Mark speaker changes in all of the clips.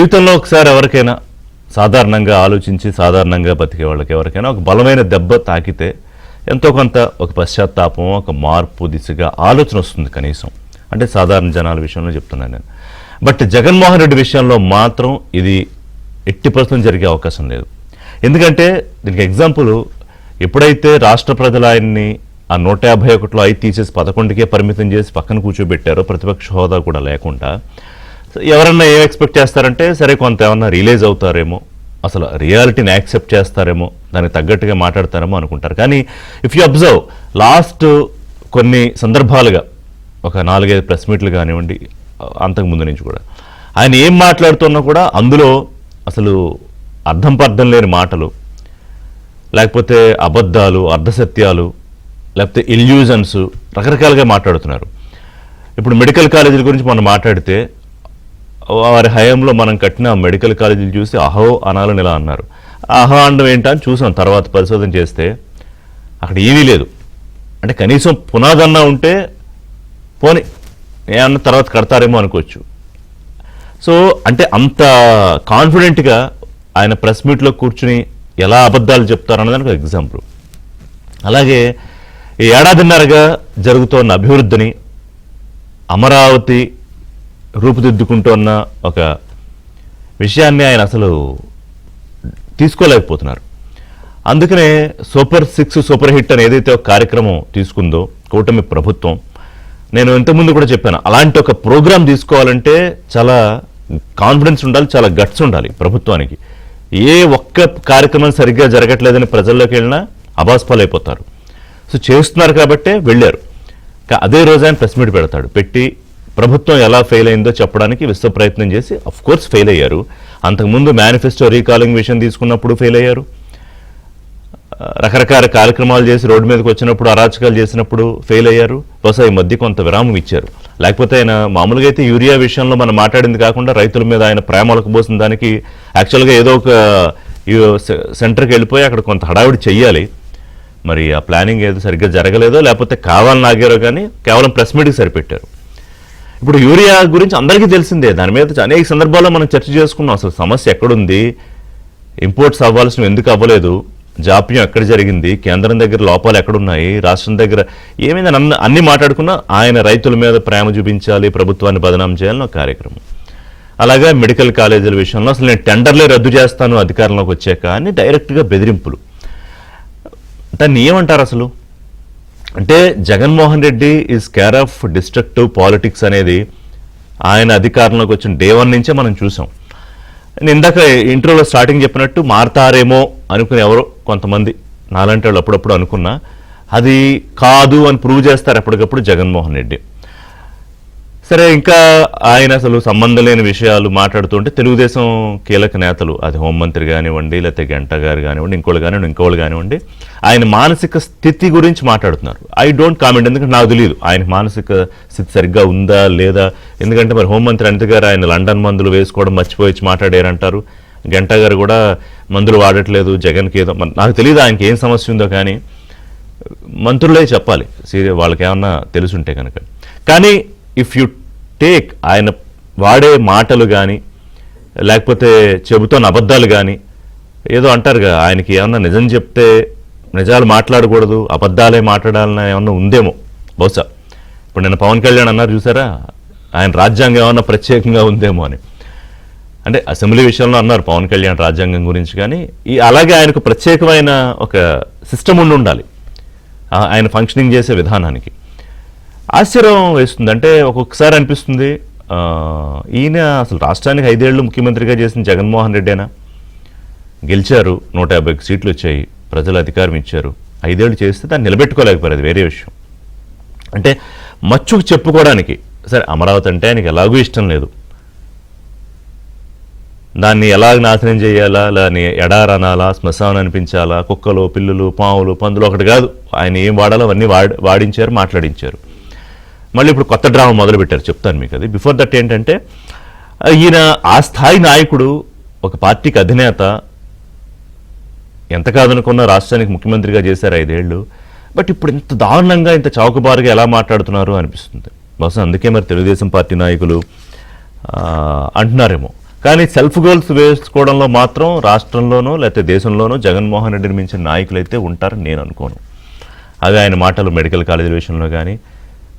Speaker 1: జీవితంలో ఒకసారి ఎవరికైనా సాధారణంగా ఆలోచించి సాధారణంగా బతికే వాళ్ళకి ఎవరికైనా ఒక బలమైన దెబ్బ తాకితే ఎంతో కొంత ఒక పశ్చాత్తాపం, ఒక మార్పు దిశగా ఆలోచన వస్తుంది కనీసం. అంటే సాధారణ జనాల విషయంలో చెప్తున్నాను నేను. బట్ జగన్మోహన్ రెడ్డి విషయంలో మాత్రం ఇది 80% జరిగే అవకాశం లేదు. ఎందుకంటే దీనికి ఎగ్జాంపుల్, ఎప్పుడైతే రాష్ట్ర ప్రజలు ఆయన్ని ఆ 151లో 5 తీసేసి 11కే పరిమితం చేసి పక్కన కూర్చోబెట్టారో, ప్రతిపక్ష హోదా కూడా లేకుండా, ఎవరన్నా ఏం ఎక్స్పెక్ట్ చేస్తారంటే సరే కొంత ఏమన్నా రియలైజ్ అవుతారేమో, అసలు రియాలిటీని యాక్సెప్ట్ చేస్తారేమో, దానికి తగ్గట్టుగా మాట్లాడతారేమో అనుకుంటారు. కానీ ఇఫ్ యూ అబ్జర్వ్ లాస్ట్ కొన్ని సందర్భాలుగా ఒక 4-5 ప్రెస్ మీట్లు కానివ్వండి, అంతకుముందు నుంచి కూడా ఆయన ఏం మాట్లాడుతున్నా కూడా అందులో అసలు అర్థం పర్థం లేని మాటలు, లేకపోతే అబద్ధాలు, అర్ధసత్యాలు, లేకపోతే ఇల్యూజన్స్ రకరకాలుగా మాట్లాడుతున్నారు. ఇప్పుడు మెడికల్ కాలేజీల గురించి మనం మాట్లాడితే వారి హయాంలో మనం కట్టిన మెడికల్ కాలేజీలు చూసి అహో అనాలని ఇలా అన్నారు. అహో అనడం ఏంటా అని చూసాం. తర్వాత పరిశోధన చేస్తే అక్కడ ఏమీ లేదు. అంటే కనీసం పునాదన్నా ఉంటే పోనీ ఏమన్నా తర్వాత కడతారేమో అనుకోవచ్చు. సో అంటే అంత కాన్ఫిడెంట్గా ఆయన ప్రెస్ మీట్లో కూర్చుని ఎలా అబద్ధాలు చెప్తారన్నదానికి ఒక ఎగ్జాంపుల్. అలాగే ఈ ఏడాదిన్నరగా జరుగుతున్న అభివృద్ధిని, అమరావతి రూపుదిద్దుకుంటున్న ఒక విషయాన్ని ఆయన అసలు తీసుకోలేకపోతున్నారు. అందుకనే సూపర్ 6 సూపర్ హిట్ అని ఏదైతే ఒక కార్యక్రమం తీసుకుందో కూటమి ప్రభుత్వం, నేను ఇంతకుముందు కూడా చెప్పాను, అలాంటి ఒక ప్రోగ్రాం తీసుకోవాలంటే చాలా కాన్ఫిడెన్స్ ఉండాలి, చాలా గట్స్ ఉండాలి ప్రభుత్వానికి. ఏ ఒక్క కార్యక్రమం సరిగ్గా జరగట్లేదని ప్రజల్లోకి వెళ్ళినా అబాస్పాలైపోతారు. సో చేస్తున్నారు కాబట్టే వెళ్ళారు. అదే రోజు ఆయన ప్రెస్ మీట్ పెడతాడు, పెట్టి ప్రభుత్వం ఎలా ఫెయిల్ అయిందో చెప్పడానికి విశ్వ ప్రయత్నం చేసి అఫ్ కోర్స్ ఫెయిల్ అయ్యారు. అంతకుముందు మేనిఫెస్టో రీకాలింగ్ విషయం తీసుకున్నప్పుడు ఫెయిల్ అయ్యారు. రకరకాల కార్యక్రమాలు చేసి రోడ్డు మీదకి వచ్చినప్పుడు, అరాచకాలు చేసినప్పుడు ఫెయిల్ అయ్యారు. బహుశా ఈ మధ్య కొంత విరామం ఇచ్చారు. లేకపోతే ఆయన మామూలుగా అయితే యూరియా విషయంలో మనం మాట్లాడింది కాకుండా రైతుల మీద ఆయన ప్రేమలకు పోసిన దానికి యాక్చువల్గా ఏదో ఒక సెంటర్కి వెళ్ళిపోయి అక్కడ కొంత హడావిడి చెయ్యాలి. మరి ఆ ప్లానింగ్ ఏదో సరిగ్గా జరగలేదో, లేకపోతే కావాలని ఆగారో, కానీ కేవలం ప్రెస్ మీట్కి సరిపెట్టారు. ఇప్పుడు యూరియా గురించి అందరికీ తెలిసిందే. దాని మీద అనేక సందర్భాల్లో మనం చర్చ చేసుకున్నాం. అసలు సమస్య ఎక్కడుంది, ఇంపోర్ట్స్ అవ్వాల్సినవి ఎందుకు అవ్వలేదు, జాప్యం ఎక్కడ జరిగింది, కేంద్రం దగ్గర లోపాలు ఎక్కడున్నాయి, రాష్ట్రం దగ్గర ఏమైందని అన్ని మాట్లాడుకున్నా ఆయన రైతుల మీద ప్రేమ చూపించాలి, ప్రభుత్వాన్ని బదనాం చేయాలని ఒక కార్యక్రమం. అలాగే మెడికల్ కాలేజీల విషయంలో అసలు నేను టెండర్లే రద్దు చేస్తాను అధికారంలోకి వచ్చాక అని డైరెక్ట్గా బెదిరింపులు. దాన్ని ఏమంటారు అసలు? అంటే Jaganmohan Reddy is care of destructive politics అనేది ఆయన అధికారంలోకి వచ్చిన డే 1 నుంచే మనం చూసాం. నేను ఇందాక ఇంట్రోలో స్టార్టింగ్ చెప్పినట్టు మారతారేమో అనుకుని ఎవరో కొంతమంది నాలాంటి వాళ్ళు అప్పుడప్పుడు అనుకున్నా, అది కాదు అని ప్రూవ్ చేస్తారు ఎప్పటికప్పుడు జగన్మోహన్ రెడ్డి. సరే, ఇంకా ఆయన అసలు సంబంధం లేని విషయాలు మాట్లాడుతుంటే తెలుగుదేశం కీలక నేతలు, అది హోంమంత్రి కానివ్వండి, లేకపోతే గంట గారు కానివ్వండి, ఇంకోళ్ళు కానివ్వండి, ఆయన మానసిక స్థితి గురించి మాట్లాడుతున్నారు. ఐ డోంట్ కామెంట్, ఎందుకంటే నాకు తెలియదు ఆయన మానసిక స్థితి సరిగ్గా ఉందా లేదా. ఎందుకంటే మరి హోంమంత్రి అనిత గారు ఆయన లండన్ మందులు వేసుకోవడం మర్చిపోయి మాట్లాడారంటారు. గంట గారు కూడా మందులు వాడట్లేదు జగన్కి ఏదో, నాకు తెలియదు ఆయనకి ఏం సమస్య ఉందో, కానీ మంత్రులే చెప్పాలి వాళ్ళకి ఏమన్నా తెలుసుంటే కనుక. కానీ ఇఫ్ యు టేక్ ఆయన వాడే మాటలు కానీ, లేకపోతే చెబుతున్న అబద్ధాలు కానీ, ఏదో అంటారుగా ఆయనకి ఏమన్నా నిజం చెప్తే నిజాలు మాట్లాడకూడదు, అబద్ధాలే మాట్లాడాలని ఏమన్నా ఉందేమో బహుశా. ఇప్పుడు నేను పవన్ కళ్యాణ్ అన్నారు చూసారా, ఆయన రాజ్యాంగం ఏమన్నా ప్రత్యేకంగా ఉందేమో అని. అంటే అసెంబ్లీ విషయంలో అన్నారు పవన్ కళ్యాణ్ రాజ్యాంగం గురించి, కానీ అలాగే ఆయనకు ప్రత్యేకమైన ఒక సిస్టమ్ ఉండాలి ఆయన ఫంక్షనింగ్ చేసే విధానానికి. ఆశ్చర్యం వేస్తుంది. అంటే ఒక్కొక్కసారి అనిపిస్తుంది, ఈయన అసలు రాష్ట్రానికి 5 ఏళ్ళు ముఖ్యమంత్రిగా చేసిన జగన్మోహన్ రెడ్డేనా? గెలిచారు, 150 సీట్లు వచ్చాయి, ప్రజలు అధికారం ఇచ్చారు, 5 ఏళ్ళు చేస్తే దాన్ని నిలబెట్టుకోలేకపోయారు, అది వేరే విషయం. అంటే మచ్చుకు చెప్పుకోవడానికి సరే అమరావతి అంటే ఆయనకి ఎలాగూ ఇష్టం లేదు, దాన్ని ఎలాగ నాశనం చేయాలా, దాన్ని ఎడారనాలా, శ్మశానం అనిపించాలా, కుక్కలు, పిల్లులు, పాములు, పందులు ఒకటి కాదు, ఆయన ఏం వాడాలో అవన్నీ వాడించారు, మాట్లాడించారు. మళ్ళీ ఇప్పుడు కొత్త డ్రామా మొదలుపెట్టారు, చెప్తాను మీకు అది. బిఫోర్ దట్ ఏంటంటే, ఈయన ఆ స్థాయి నాయకుడు, ఒక పార్టీకి అధినేత, ఎంత కాదనుకున్నా రాష్ట్రానికి ముఖ్యమంత్రిగా చేశారు 5 ఏళ్ళు. బట్ ఇప్పుడు ఇంత దారుణంగా, ఇంత చౌకబారుగా ఎలా మాట్లాడుతున్నారు అనిపిస్తుంది. బహుశా అందుకే మరి తెలుగుదేశం పార్టీ నాయకులు అంటున్నారేమో, కానీ సెల్ఫ్ గోల్స్ వేసుకోవడంలో మాత్రం రాష్ట్రంలోనో లేకపోతే దేశంలోనో జగన్మోహన్ రెడ్డిని మించిన నాయకులు అయితే ఉంటారని నేను అనుకోను. అవి ఆయన మాటలు మెడికల్ కాలేజీల విషయంలో కానీ,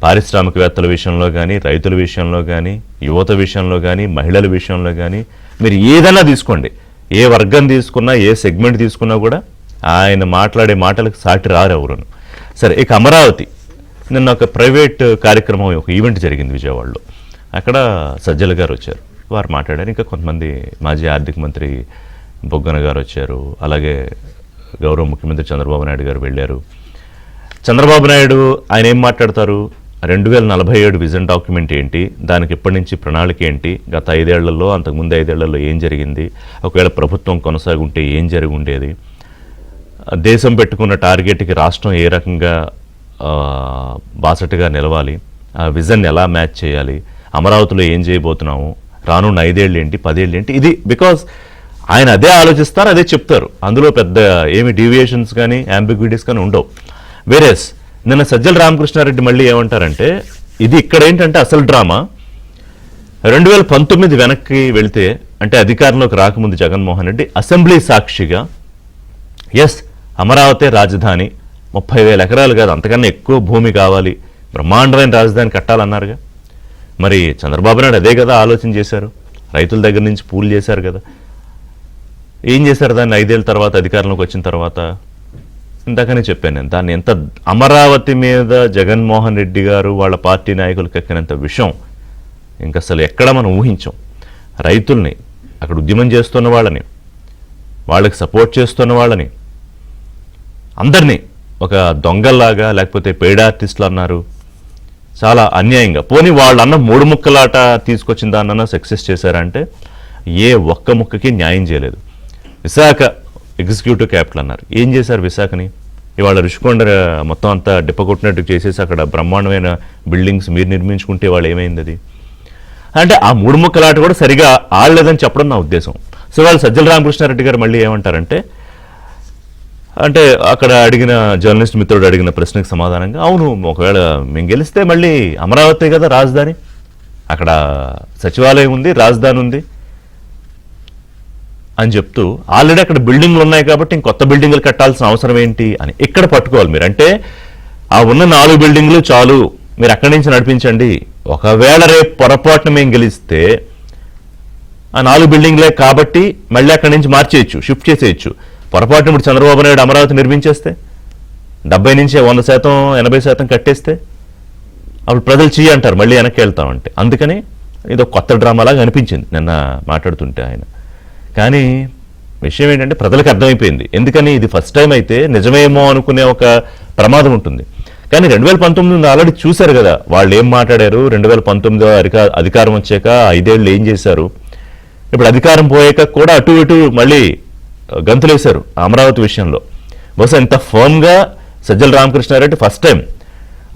Speaker 1: పారిశ్రామికవేత్తల విషయంలో కానీ, రైతుల విషయంలో కానీ, యువత విషయంలో కానీ, మహిళల విషయంలో కానీ, మీరు ఏదైనా తీసుకోండి, ఏ వర్గం తీసుకున్నా, ఏ సెగ్మెంట్ తీసుకున్నా కూడా ఆయన మాట్లాడే మాటలకు సాటి రారు ఎవరును. సరే, ఇక అమరావతి. నిన్న ఒక ప్రైవేట్ కార్యక్రమం, ఒక ఈవెంట్ జరిగింది విజయవాడలో. అక్కడ సజ్జల గారు వచ్చారు, వారు మాట్లాడారు. ఇంకా కొంతమంది మాజీ ఆర్థిక మంత్రి బొగ్గన గారు వచ్చారు, అలాగే గౌరవ ముఖ్యమంత్రి చంద్రబాబు నాయుడు గారు వెళ్ళారు. చంద్రబాబు నాయుడు ఆయన ఏం మాట్లాడతారు, 2047 విజన్ డాక్యుమెంట్ ఏంటి, దానికి ఇప్పటి నుంచి ప్రణాళిక ఏంటి, గత 5 ఏళ్లలో అంతకుముందు 5 ఏళ్లలో ఏం జరిగింది, ఒకవేళ ప్రభుత్వం కొనసాగుంటే ఏం జరిగి ఉండేది, దేశం పెట్టుకున్న టార్గెట్కి రాష్ట్రం ఏ రకంగా బాసటగా నిలవాలి, ఆ విజన్ ఎలా మ్యాచ్ చేయాలి, అమరావతిలో ఏం చేయబోతున్నాము, రానున్న 5 ఏళ్ళు ఏంటి, 10 ఏళ్ళు ఏంటి, ఇది బికాజ్ ఆయన అదే ఆలోచిస్తారు, అదే చెప్తారు. అందులో పెద్ద ఏమి డీవియేషన్స్ కానీ అంబిగ్విటీస్ కానీ ఉండవు. వేరేస్ నిన్న సజ్జల రామకృష్ణారెడ్డి మళ్ళీ ఏమంటారంటే, ఇది ఇక్కడ ఏంటంటే అసలు డ్రామా 2019 వెనక్కి వెళితే, అంటే అధికారంలోకి రాకముందు జగన్మోహన్ రెడ్డి అసెంబ్లీ సాక్షిగా ఎస్ అమరావతి రాజధాని 30,000 ఎకరాలు కాదు అంతకన్నా ఎక్కువ భూమి కావాలి, బ్రహ్మాండమైన రాజధాని కట్టాలన్నారుగా. మరి చంద్రబాబు నాయుడు అదే కదా ఆలోచన చేశారు, రైతుల దగ్గర నుంచి పూలు చేశారు కదా. ఏం చేశారు దాన్ని 5 ఏళ్ళ తర్వాత అధికారంలోకి వచ్చిన తర్వాత? ఇందాకనే చెప్పాను నేను, దాన్ని ఎంత అమరావతి మీద జగన్మోహన్ రెడ్డి గారు వాళ్ళ పార్టీ నాయకులకు ఎక్కినంత విషయం ఇంక అసలు ఎక్కడ మనం ఊహించాం. రైతుల్ని, అక్కడ ఉద్యమం చేస్తున్న వాళ్ళని, వాళ్ళకి సపోర్ట్ చేస్తున్న వాళ్ళని, అందరినీ ఒక దొంగల్లాగా లేకపోతే పెయిడ్ ఆర్టిస్టులు అన్నారు, చాలా అన్యాయంగా. పోనీ వాళ్ళు అన్న 3 ముక్కలాట తీసుకొచ్చిన దాన్నన్నా సక్సెస్ చేశారంటే ఏ ఒక్క ముక్కకి న్యాయం చేయలేదు. విశాఖ ఎగ్జిక్యూటివ్ క్యాపిటల్ అన్నారు, ఏం చేశారు విశాఖని? ఇవాళ రుషికొండ మొత్తం అంతా డిప్పకొట్టినట్టు చేసేసి అక్కడ బ్రహ్మాండమైన బిల్డింగ్స్ మీరు నిర్మించుకుంటే వాళ్ళు ఏమైంది అది? అంటే ఆ 3 ముక్కలాట కూడా సరిగా ఆడలేదని చెప్పడం నా ఉద్దేశం. సో వాళ్ళు సజ్జల రామకృష్ణారెడ్డి గారు మళ్ళీ ఏమంటారంటే, అంటే అక్కడ అడిగిన జర్నలిస్ట్ మిత్రుడు అడిగిన ప్రశ్నకు సమాధానంగా, అవును ఒకవేళ మేము గెలిస్తే మళ్ళీ అమరావతి కదా రాజధాని, అక్కడ సచివాలయం ఉంది, రాజధాని ఉంది అని చెప్తూ, ఆల్రెడీ అక్కడ బిల్డింగ్లు ఉన్నాయి కాబట్టి ఇంకొత్త బిల్డింగ్లు కట్టాల్సిన అవసరం ఏంటి అని ఇక్కడ పట్టుకోవాలి మీరు. అంటే ఆ ఉన్న 4 బిల్డింగ్లు చాలు, మీరు అక్కడి నుంచి నడిపించండి. ఒకవేళ రేపు పొరపాటున మేము గెలిస్తే ఆ 4 బిల్డింగ్లే కాబట్టి మళ్ళీ అక్కడి నుంచి మార్చేయచ్చు, షిఫ్ట్ చేసేయచ్చు. పొరపాటున ఇప్పుడు చంద్రబాబు నాయుడు అమరావతి నిర్మించేస్తే 70 నుంచి 100%, 80% కట్టేస్తే అప్పుడు ప్రజలు చెయ్యి అంటారు, మళ్ళీ వెనక్కి వెళ్తామంటే. అందుకని ఇది ఒక కొత్త డ్రామాలాగా అనిపించింది నిన్న మాట్లాడుతుంటే ఆయన. కానీ విషయం ఏంటంటే ప్రజలకు అర్థమైపోయింది. ఎందుకని ఇది ఫస్ట్ టైం అయితే నిజమేమో అనుకునే ఒక ప్రమాదం ఉంటుంది. కానీ 2019 ఆల్రెడీ చూశారు కదా వాళ్ళు ఏం మాట్లాడారు. 2019 అధికారం వచ్చాక 5 ఏళ్ళు ఏం చేశారు, ఇప్పుడు అధికారం పోయాక కూడా అటు ఇటు మళ్ళీ గంతులేశారు అమరావతి విషయంలో. బహుశా ఇంత ఫర్మ్గా సజ్జల రామకృష్ణారెడ్డి ఫస్ట్ టైం,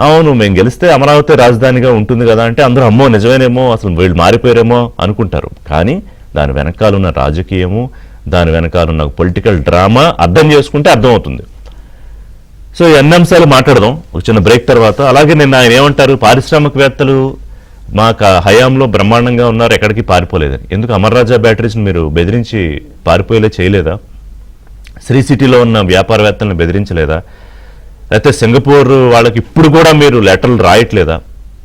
Speaker 1: అవును మేము గెలిస్తే అమరావతి రాజధానిగా ఉంటుంది కదా అంటే అందరూ అమ్మో నిజమేనేమో, అసలు వీళ్ళు మారిపోయారేమో అనుకుంటారు. కానీ దాని వెనకాలన్న రాజకీయము, దాని వెనకాలన్న పొలిటికల్ డ్రామా అర్థం చేసుకుంటే అర్థమవుతుంది. సో ఈ అన్ని అంశాలు మాట్లాడదాం ఒక చిన్న బ్రేక్ తర్వాత. అలాగే నిన్న ఆయన ఏమంటారు, పారిశ్రామికవేత్తలు మా హయాంలో బ్రహ్మాండంగా ఉన్నారు, ఎక్కడికి పారిపోలేదని. ఎందుకు అమర్రాజా బ్యాటరీస్ని మీరు బెదిరించి పారిపోయేలా చేయలేదా? శ్రీ సిటీలో ఉన్న వ్యాపారవేత్తలను బెదిరించలేదా? లేకపోతే సింగపూర్ వాళ్ళకి ఇప్పుడు కూడా మీరు లెటర్లు రాయట్లేదా,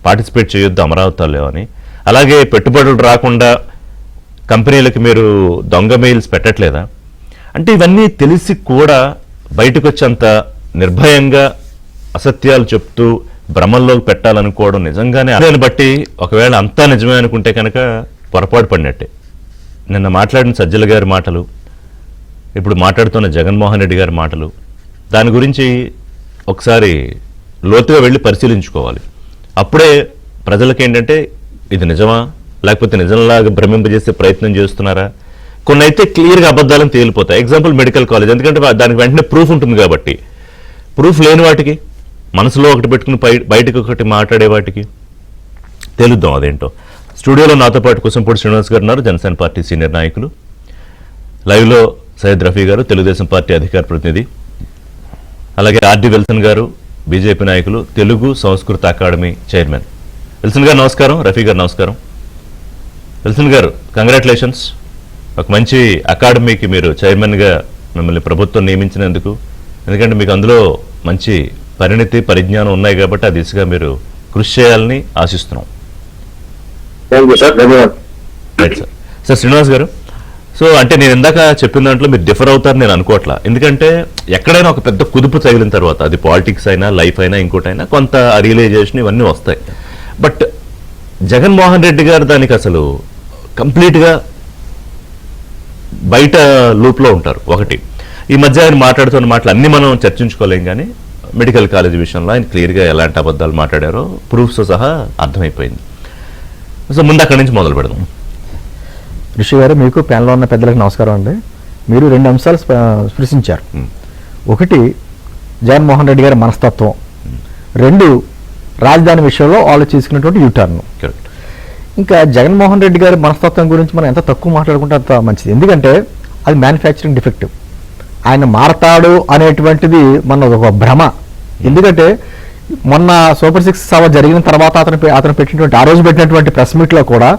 Speaker 1: పార్టిసిపేట్ చేయొద్దు అమరావతిలో అని? అలాగే పెట్టుబడులు రాకుండా కంపెనీలకు మీరు దొంగ మెయిల్స్ పెట్టట్లేదా? అంటే ఇవన్నీ తెలిసి కూడా బయటకు వచ్చేంత నిర్భయంగా అసత్యాలు చెప్తూ భ్రమల్లోకి పెట్టాలనుకోవడం నిజంగానే దాన్ని బట్టి ఒకవేళ అంతా నిజమే అనుకుంటే కనుక పొరపాటు పడినట్టే. నిన్న మాట్లాడిన సజ్జల గారి మాటలు, ఇప్పుడు మాట్లాడుతున్న జగన్మోహన్ రెడ్డి గారి మాటలు, దాని గురించి ఒకసారి లోతుగా వెళ్ళి పరిశీలించుకోవాలి. అప్పుడే ప్రజలకు ఏంటంటే ఇది నిజమా లేకపోతే నిజంలాగా భ్రమింపజేసే ప్రయత్నం చేస్తున్నారా? కొన్ని అయితే క్లియర్గా అబద్ధాలను తేలిపోతాయి. ఎగ్జాంపుల్ మెడికల్ కాలేజ్, ఎందుకంటే దానికి వెంటనే ప్రూఫ్ ఉంటుంది కాబట్టి. ప్రూఫ్ లేని వాటికి, మనసులో ఒకటి పెట్టుకుని బయటకు ఒకటి మాట్లాడే వాటికి తెలుద్దాం అదేంటో. స్టూడియోలో నాతో పాటు కుసంపూడి శ్రీనివాస్ గారు ఉన్నారు, జనసేన పార్టీ సీనియర్ నాయకులు. లైవ్లో సయ్యద్ రఫీ గారు, తెలుగుదేశం పార్టీ అధికార ప్రతినిధి. అలాగే ఆర్డి విల్సన్ గారు, బీజేపీ నాయకులు, తెలుగు సంస్కృత అకాడమీ చైర్మన్. విల్సన్ గారు నమస్కారం, రఫీ గారు నమస్కారం. విల్సన్ గారు, కంగ్రాచులేషన్స్. ఒక మంచి అకాడమీకి మీరు చైర్మన్గా మిమ్మల్ని ప్రభుత్వం నియమించినందుకు. ఎందుకంటే మీకు అందులో మంచి పరిణితి పరిజ్ఞానం ఉన్నాయి కాబట్టి ఆ దిశగా మీరు కృషి చేయాలని ఆశిస్తున్నాం. Right sir. సార్ శ్రీనివాస్ గారు, సో అంటే నేను ఇందాక చెప్పిన దాంట్లో మీరు డిఫర్ అవుతారు నేను అనుకోవట్లా. ఎందుకంటే ఎక్కడైనా ఒక పెద్ద కుదుపు తగిలిన తర్వాత అది పాలిటిక్స్ అయినా లైఫ్ అయినా ఇంకోటైనా కొంత రియలైజేషన్ ఇవన్నీ వస్తాయి. బట్ జగన్మోహన్ రెడ్డి గారు దానికి అసలు కంప్లీట్గా బయట లూప్లో ఉంటారు. ఒకటి, ఈ మధ్య ఆయన మాట్లాడుతున్న మాటలు అన్నీ మనం చర్చించుకోలేం, కానీ మెడికల్ కాలేజ్ విషయంలో ఆయన క్లియర్గా ఎలాంటి అబద్ధాలు మాట్లాడారో ప్రూఫ్స్ సహా అర్థమైపోయింది. సో ముందు అక్కడి నుంచి మొదలు పెడదాం.
Speaker 2: ఋషి గారు, మీకు ప్యానెల్లో ఉన్న పెద్దలకు నమస్కారం అండి. మీరు 2 అంశాలు స్పృశించారు. ఒకటి, జగన్మోహన్ రెడ్డి గారి మనస్తత్వం. 2, రాజధాని విషయంలో వాళ్ళు చేసుకున్నటువంటి యూటర్న్. ఇంకా జగన్మోహన్ రెడ్డి గారి మనస్తత్వం గురించి మనం ఎంత తక్కువ మాట్లాడుకుంటే అంత మంచిది. ఎందుకంటే అది మ్యానుఫ్యాక్చరింగ్ డిఫెక్టివ్. ఆయన మారతాడు అనేటువంటిది మన ఒక భ్రమ. ఎందుకంటే మొన్న సూపర్ 6 సభ జరిగిన తర్వాత అతను పెట్టినటువంటి ఆ రోజు పెట్టినటువంటి ప్రెస్ మీట్లో కూడా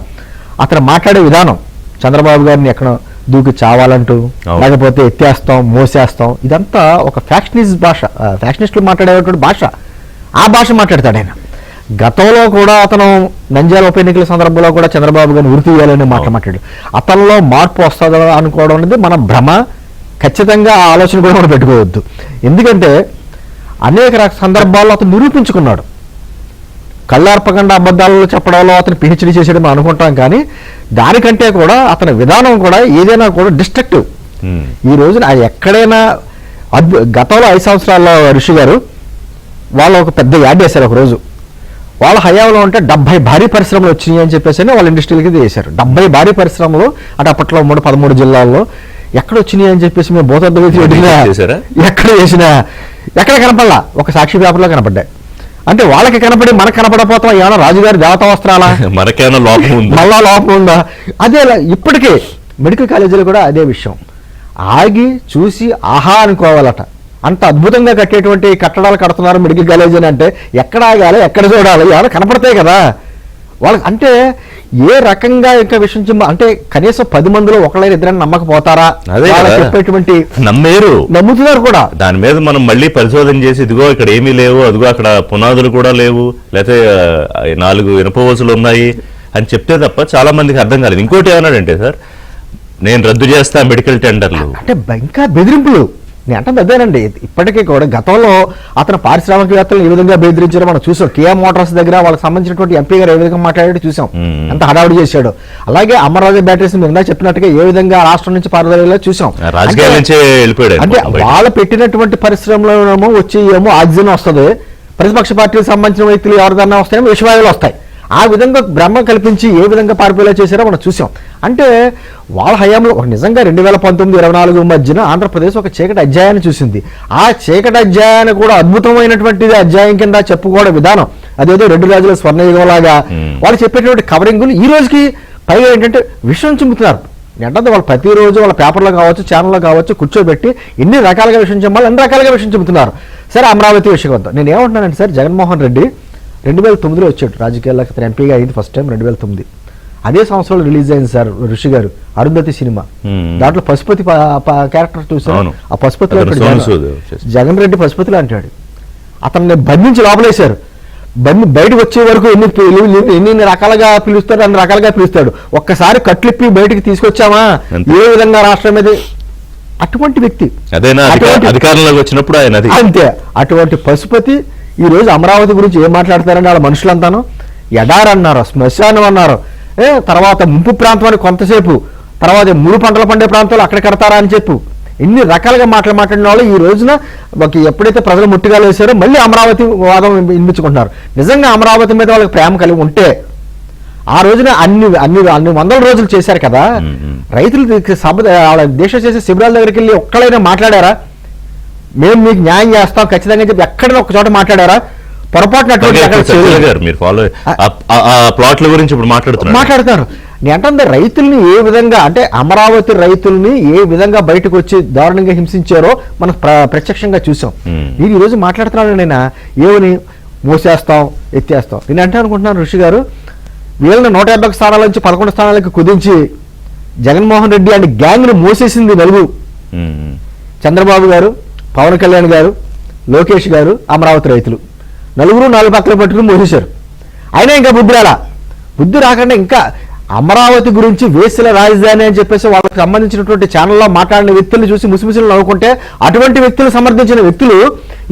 Speaker 2: అతను మాట్లాడే విధానం, చంద్రబాబు గారిని ఎక్కడ దూకి చావాలంటూ, లేకపోతే ఎత్తేస్తాం, మోసేస్తాం, ఇదంతా ఒక ఫ్యాక్షనిస్ట్ భాష, ఫ్యాక్షనిస్టులు మాట్లాడేటువంటి భాష. ఆ భాష మాట్లాడతాడు ఆయన. గతంలో కూడా అతను నంద్యాల ఉప ఎన్నికల సందర్భంలో కూడా చంద్రబాబు గారిని ఉరి తీయాలని మాట్లాడాడు. అతనిలో మార్పు వస్తుందో అనుకోవడం అనేది మన భ్రమ. ఖచ్చితంగా ఆ ఆలోచన కూడా మనం పెట్టుకోవద్దు. ఎందుకంటే అనేక సందర్భాల్లో అతను నిరూపించుకున్నాడు. కళ్ళార్పకుండా అబద్ధాలలో చెప్పడంలో అతను పిహెచ్డీ చేసేయడం మనం అనుకుంటాం, కానీ దానికంటే కూడా అతని విధానం కూడా ఏదైనా కూడా డిస్ట్రక్టివ్. ఈ రోజున ఎక్కడైనా గతంలో 5 సంవత్సరాల్లో ఋషి గారు వాళ్ళు ఒక పెద్ద యాడ్ చేశారు. ఒక రోజు వాళ్ళ హయాంలో ఉంటే 70 భారీ పరిశ్రమలు వచ్చినాయి అని చెప్పేసి వాళ్ళ ఇండస్ట్రీలకి చేశారు. 70 భారీ పరిశ్రమలు అంటే అప్పట్లో 13 జిల్లాల్లో ఎక్కడ వచ్చినాయి అని చెప్పేసి మేము బోధ ఎక్కడ చేసినా ఎక్కడ కనపడలా, ఒక సాక్షి పేపర్లో కనపడ్డాయి. అంటే వాళ్ళకి కనపడి మనకు కనపడపోతాం. ఏమన్నా రాజుగారి దేవతా వస్త్రాలా,
Speaker 1: మనకేమన్నా లోపం ఉందా,
Speaker 2: మళ్ళా లోపం ఉందా? అదే ఇప్పటికే మెడికల్ కాలేజీలు కూడా అదే విషయం. ఆగి చూసి ఆహా అనుకోవాలట. అంత అద్భుతంగా కట్టేటువంటి కట్టడాలు కడుతున్నారు మెడికల్ కాలేజీ అని అంటే ఎక్కడ ఆగాలి, ఎక్కడ చూడాలి, ఏమైనా కనపడతాయి కదా వాళ్ళకి. అంటే ఏ రకంగా ఇంకా విషయం అంటే కనీసం 10 మందిలో ఒకళ్ళైనా ఇద్దరైనా నమ్మకపోతారా? చెప్పేటువంటి నమ్ముతున్నారు కూడా.
Speaker 1: దాని మీద మనం మళ్ళీ పరిశోధన చేసి ఇదిగో ఇక్కడ ఏమీ లేవు, అదిగో అక్కడ పునాదులు కూడా లేవు, లేకపోతే 4 ఇనుపవోసులు ఉన్నాయి అని చెప్తే తప్ప చాలా మందికి అర్థం కాలేదు. ఇంకోటి ఏమన్నాడంటే, సార్ నేను రద్దు చేస్తా మెడికల్ టెండర్లు
Speaker 2: అంటే ఇంకా బెదిరింపులు. నేను అంటే అదేనండి, ఇప్పటికీ కూడా గతంలో అతను పారిశ్రామికవేత్తలను ఏ విధంగా బెదిరించారో మనం చూసాం. కియా మోటార్స్ దగ్గర వాళ్ళకి సంబంధించినటువంటి ఎంపీ గారు ఏ విధంగా మాట్లాడాడో చూసాం, ఎంత హడావుడి చేశాడు. అలాగే అమరావతి బ్యాటరీస్ మీద చెప్పినట్టుగా ఏ విధంగా రాష్ట్రం నుంచి పారదర్శలో చూసాం. అంటే వాళ్ళు పెట్టినటువంటి పరిశ్రమలో వచ్చి ఏమో ఆక్సిజన్ వస్తుంది, ప్రతిపక్ష పార్టీకి సంబంధించిన వ్యక్తులు ఎవరిదన్నా వస్తాయేమో విషవాయువులు వస్తాయి. ఆ విధంగా భ్రమ కల్పించి ఏ విధంగా పారిపోయేలా చేశారో మనం చూసాం. అంటే వాళ్ళ హయాంలో నిజంగా 2019-24 మధ్యన ఆంధ్రప్రదేశ్ ఒక చీకటి అధ్యాయాన్ని చూసింది. ఆ చీకటి అధ్యాయాన్ని కూడా అద్భుతమైనటువంటి అధ్యాయం కింద చెప్పుకోవడం విధానం అదేదో 2 రాజుల స్వర్ణయుగం లాగా వాళ్ళు చెప్పేటువంటి కవరింగులు ఈ రోజుకి పైగా ఏంటంటే విషయం చెబుతున్నారు. ఏంటంటే వాళ్ళు ప్రతిరోజు వాళ్ళ పేపర్లో కావచ్చు, ఛానల్లో కావచ్చు కూర్చోబెట్టి ఎన్ని రకాలుగా విషయం చెప్పాలి, అన్ని రకాలుగా విషయం చెబుతున్నారు. సరే, అమరావతి విషయం వద్దాం. నేను ఏమంటున్నానంటే సార్, జగన్మోహన్ రెడ్డి 2009లో వచ్చాడు రాజకీయాల్లోకి. అతను ఎంపీగా అయింది ఫస్ట్ టైం 2009. అదే సంవత్సరంలో రిలీజ్ అయింది సార్ ఋషి గారు అరుంధతి సినిమా. దాంట్లో పశుపతి క్యారెక్టర్ చూసాను. ఆ పశుపతిలో జగన్ రెడ్డి పశుపతిలో అంటాడు. అతన్ని బంధించి లోపలేశారు. బయటకు వచ్చే వరకు ఎన్ని రకాలుగా పిలుస్తాడు, అన్ని రకాలుగా పిలుస్తాడు. ఒక్కసారి కట్లిప్పి బయటికి తీసుకొచ్చామా ఏ విధంగా రాష్ట్రం మీద, అటువంటి వ్యక్తి
Speaker 1: అధికారంలోకి వచ్చినప్పుడు ఆయన
Speaker 2: అంతే. అటువంటి పశుపతి ఈ రోజు అమరావతి గురించి ఏం మాట్లాడతారండి వాళ్ళ మనుషులంతాను? ఎడారి అన్నారు, శ్మశానం అన్నారు, తర్వాత ముంపు ప్రాంతం అని కొంతసేపు, తర్వాత 3 పంటలు పండే ప్రాంతాలు అక్కడ కడతారా అని చెప్పు ఎన్ని రకాలుగా మాట్లాడిన వాళ్ళు ఈ రోజున ఎప్పుడైతే ప్రజలు ముట్టిగాలు వేశారో మళ్ళీ అమరావతి వాదం వినిపించుకుంటున్నారు. నిజంగా అమరావతి మీద వాళ్ళకి ప్రేమ కలిగి ఉంటే ఆ రోజున అన్ని వందల రోజులు చేశారు కదా. రైతులు దేశ చేసే శిబిరాల దగ్గరికి వెళ్ళి ఒక్కడైనా మాట్లాడారా? మేము మీకు న్యాయం చేస్తాం ఖచ్చితంగా చెప్పి ఎక్కడైనా ఒక చోట మాట్లాడారా? పొరపాటున మాట్లాడతారు. నేను రైతుల్ని ఏ విధంగా అంటే అమరావతి రైతుల్ని ఏ విధంగా బయటకు వచ్చి దారుణంగా హింసించారో మనం ప్రత్యక్షంగా చూసాం. నేను ఈరోజు మాట్లాడుతున్నాను, నేను ఏమని మోసేస్తాం, ఎత్తేస్తాం. నేను అంటే అనుకుంటున్నాను ఋషి గారు, వీళ్ళని 150 స్థానాల నుంచి 11 స్థానాలకు కుదించి జగన్మోహన్ రెడ్డి అండ్ గ్యాంగ్ను మోసేసింది నలుగురు. చంద్రబాబు గారు, పవన్ కళ్యాణ్ గారు, లోకేష్ గారు, అమరావతి రైతులు నలుగురు 4 పక్కల పట్టుకుని మోసేశారు. అయినా ఇంకా బుద్ధి రాకుండా ఇంకా అమరావతి గురించి వేసిన రాజధాని అని చెప్పేసి వాళ్ళకి సంబంధించినటువంటి ఛానల్లో మాట్లాడిన వ్యక్తులు చూసి ముసిముసిలు నవ్వుకుంటే అటువంటి వ్యక్తులు సమర్థించిన వ్యక్తులు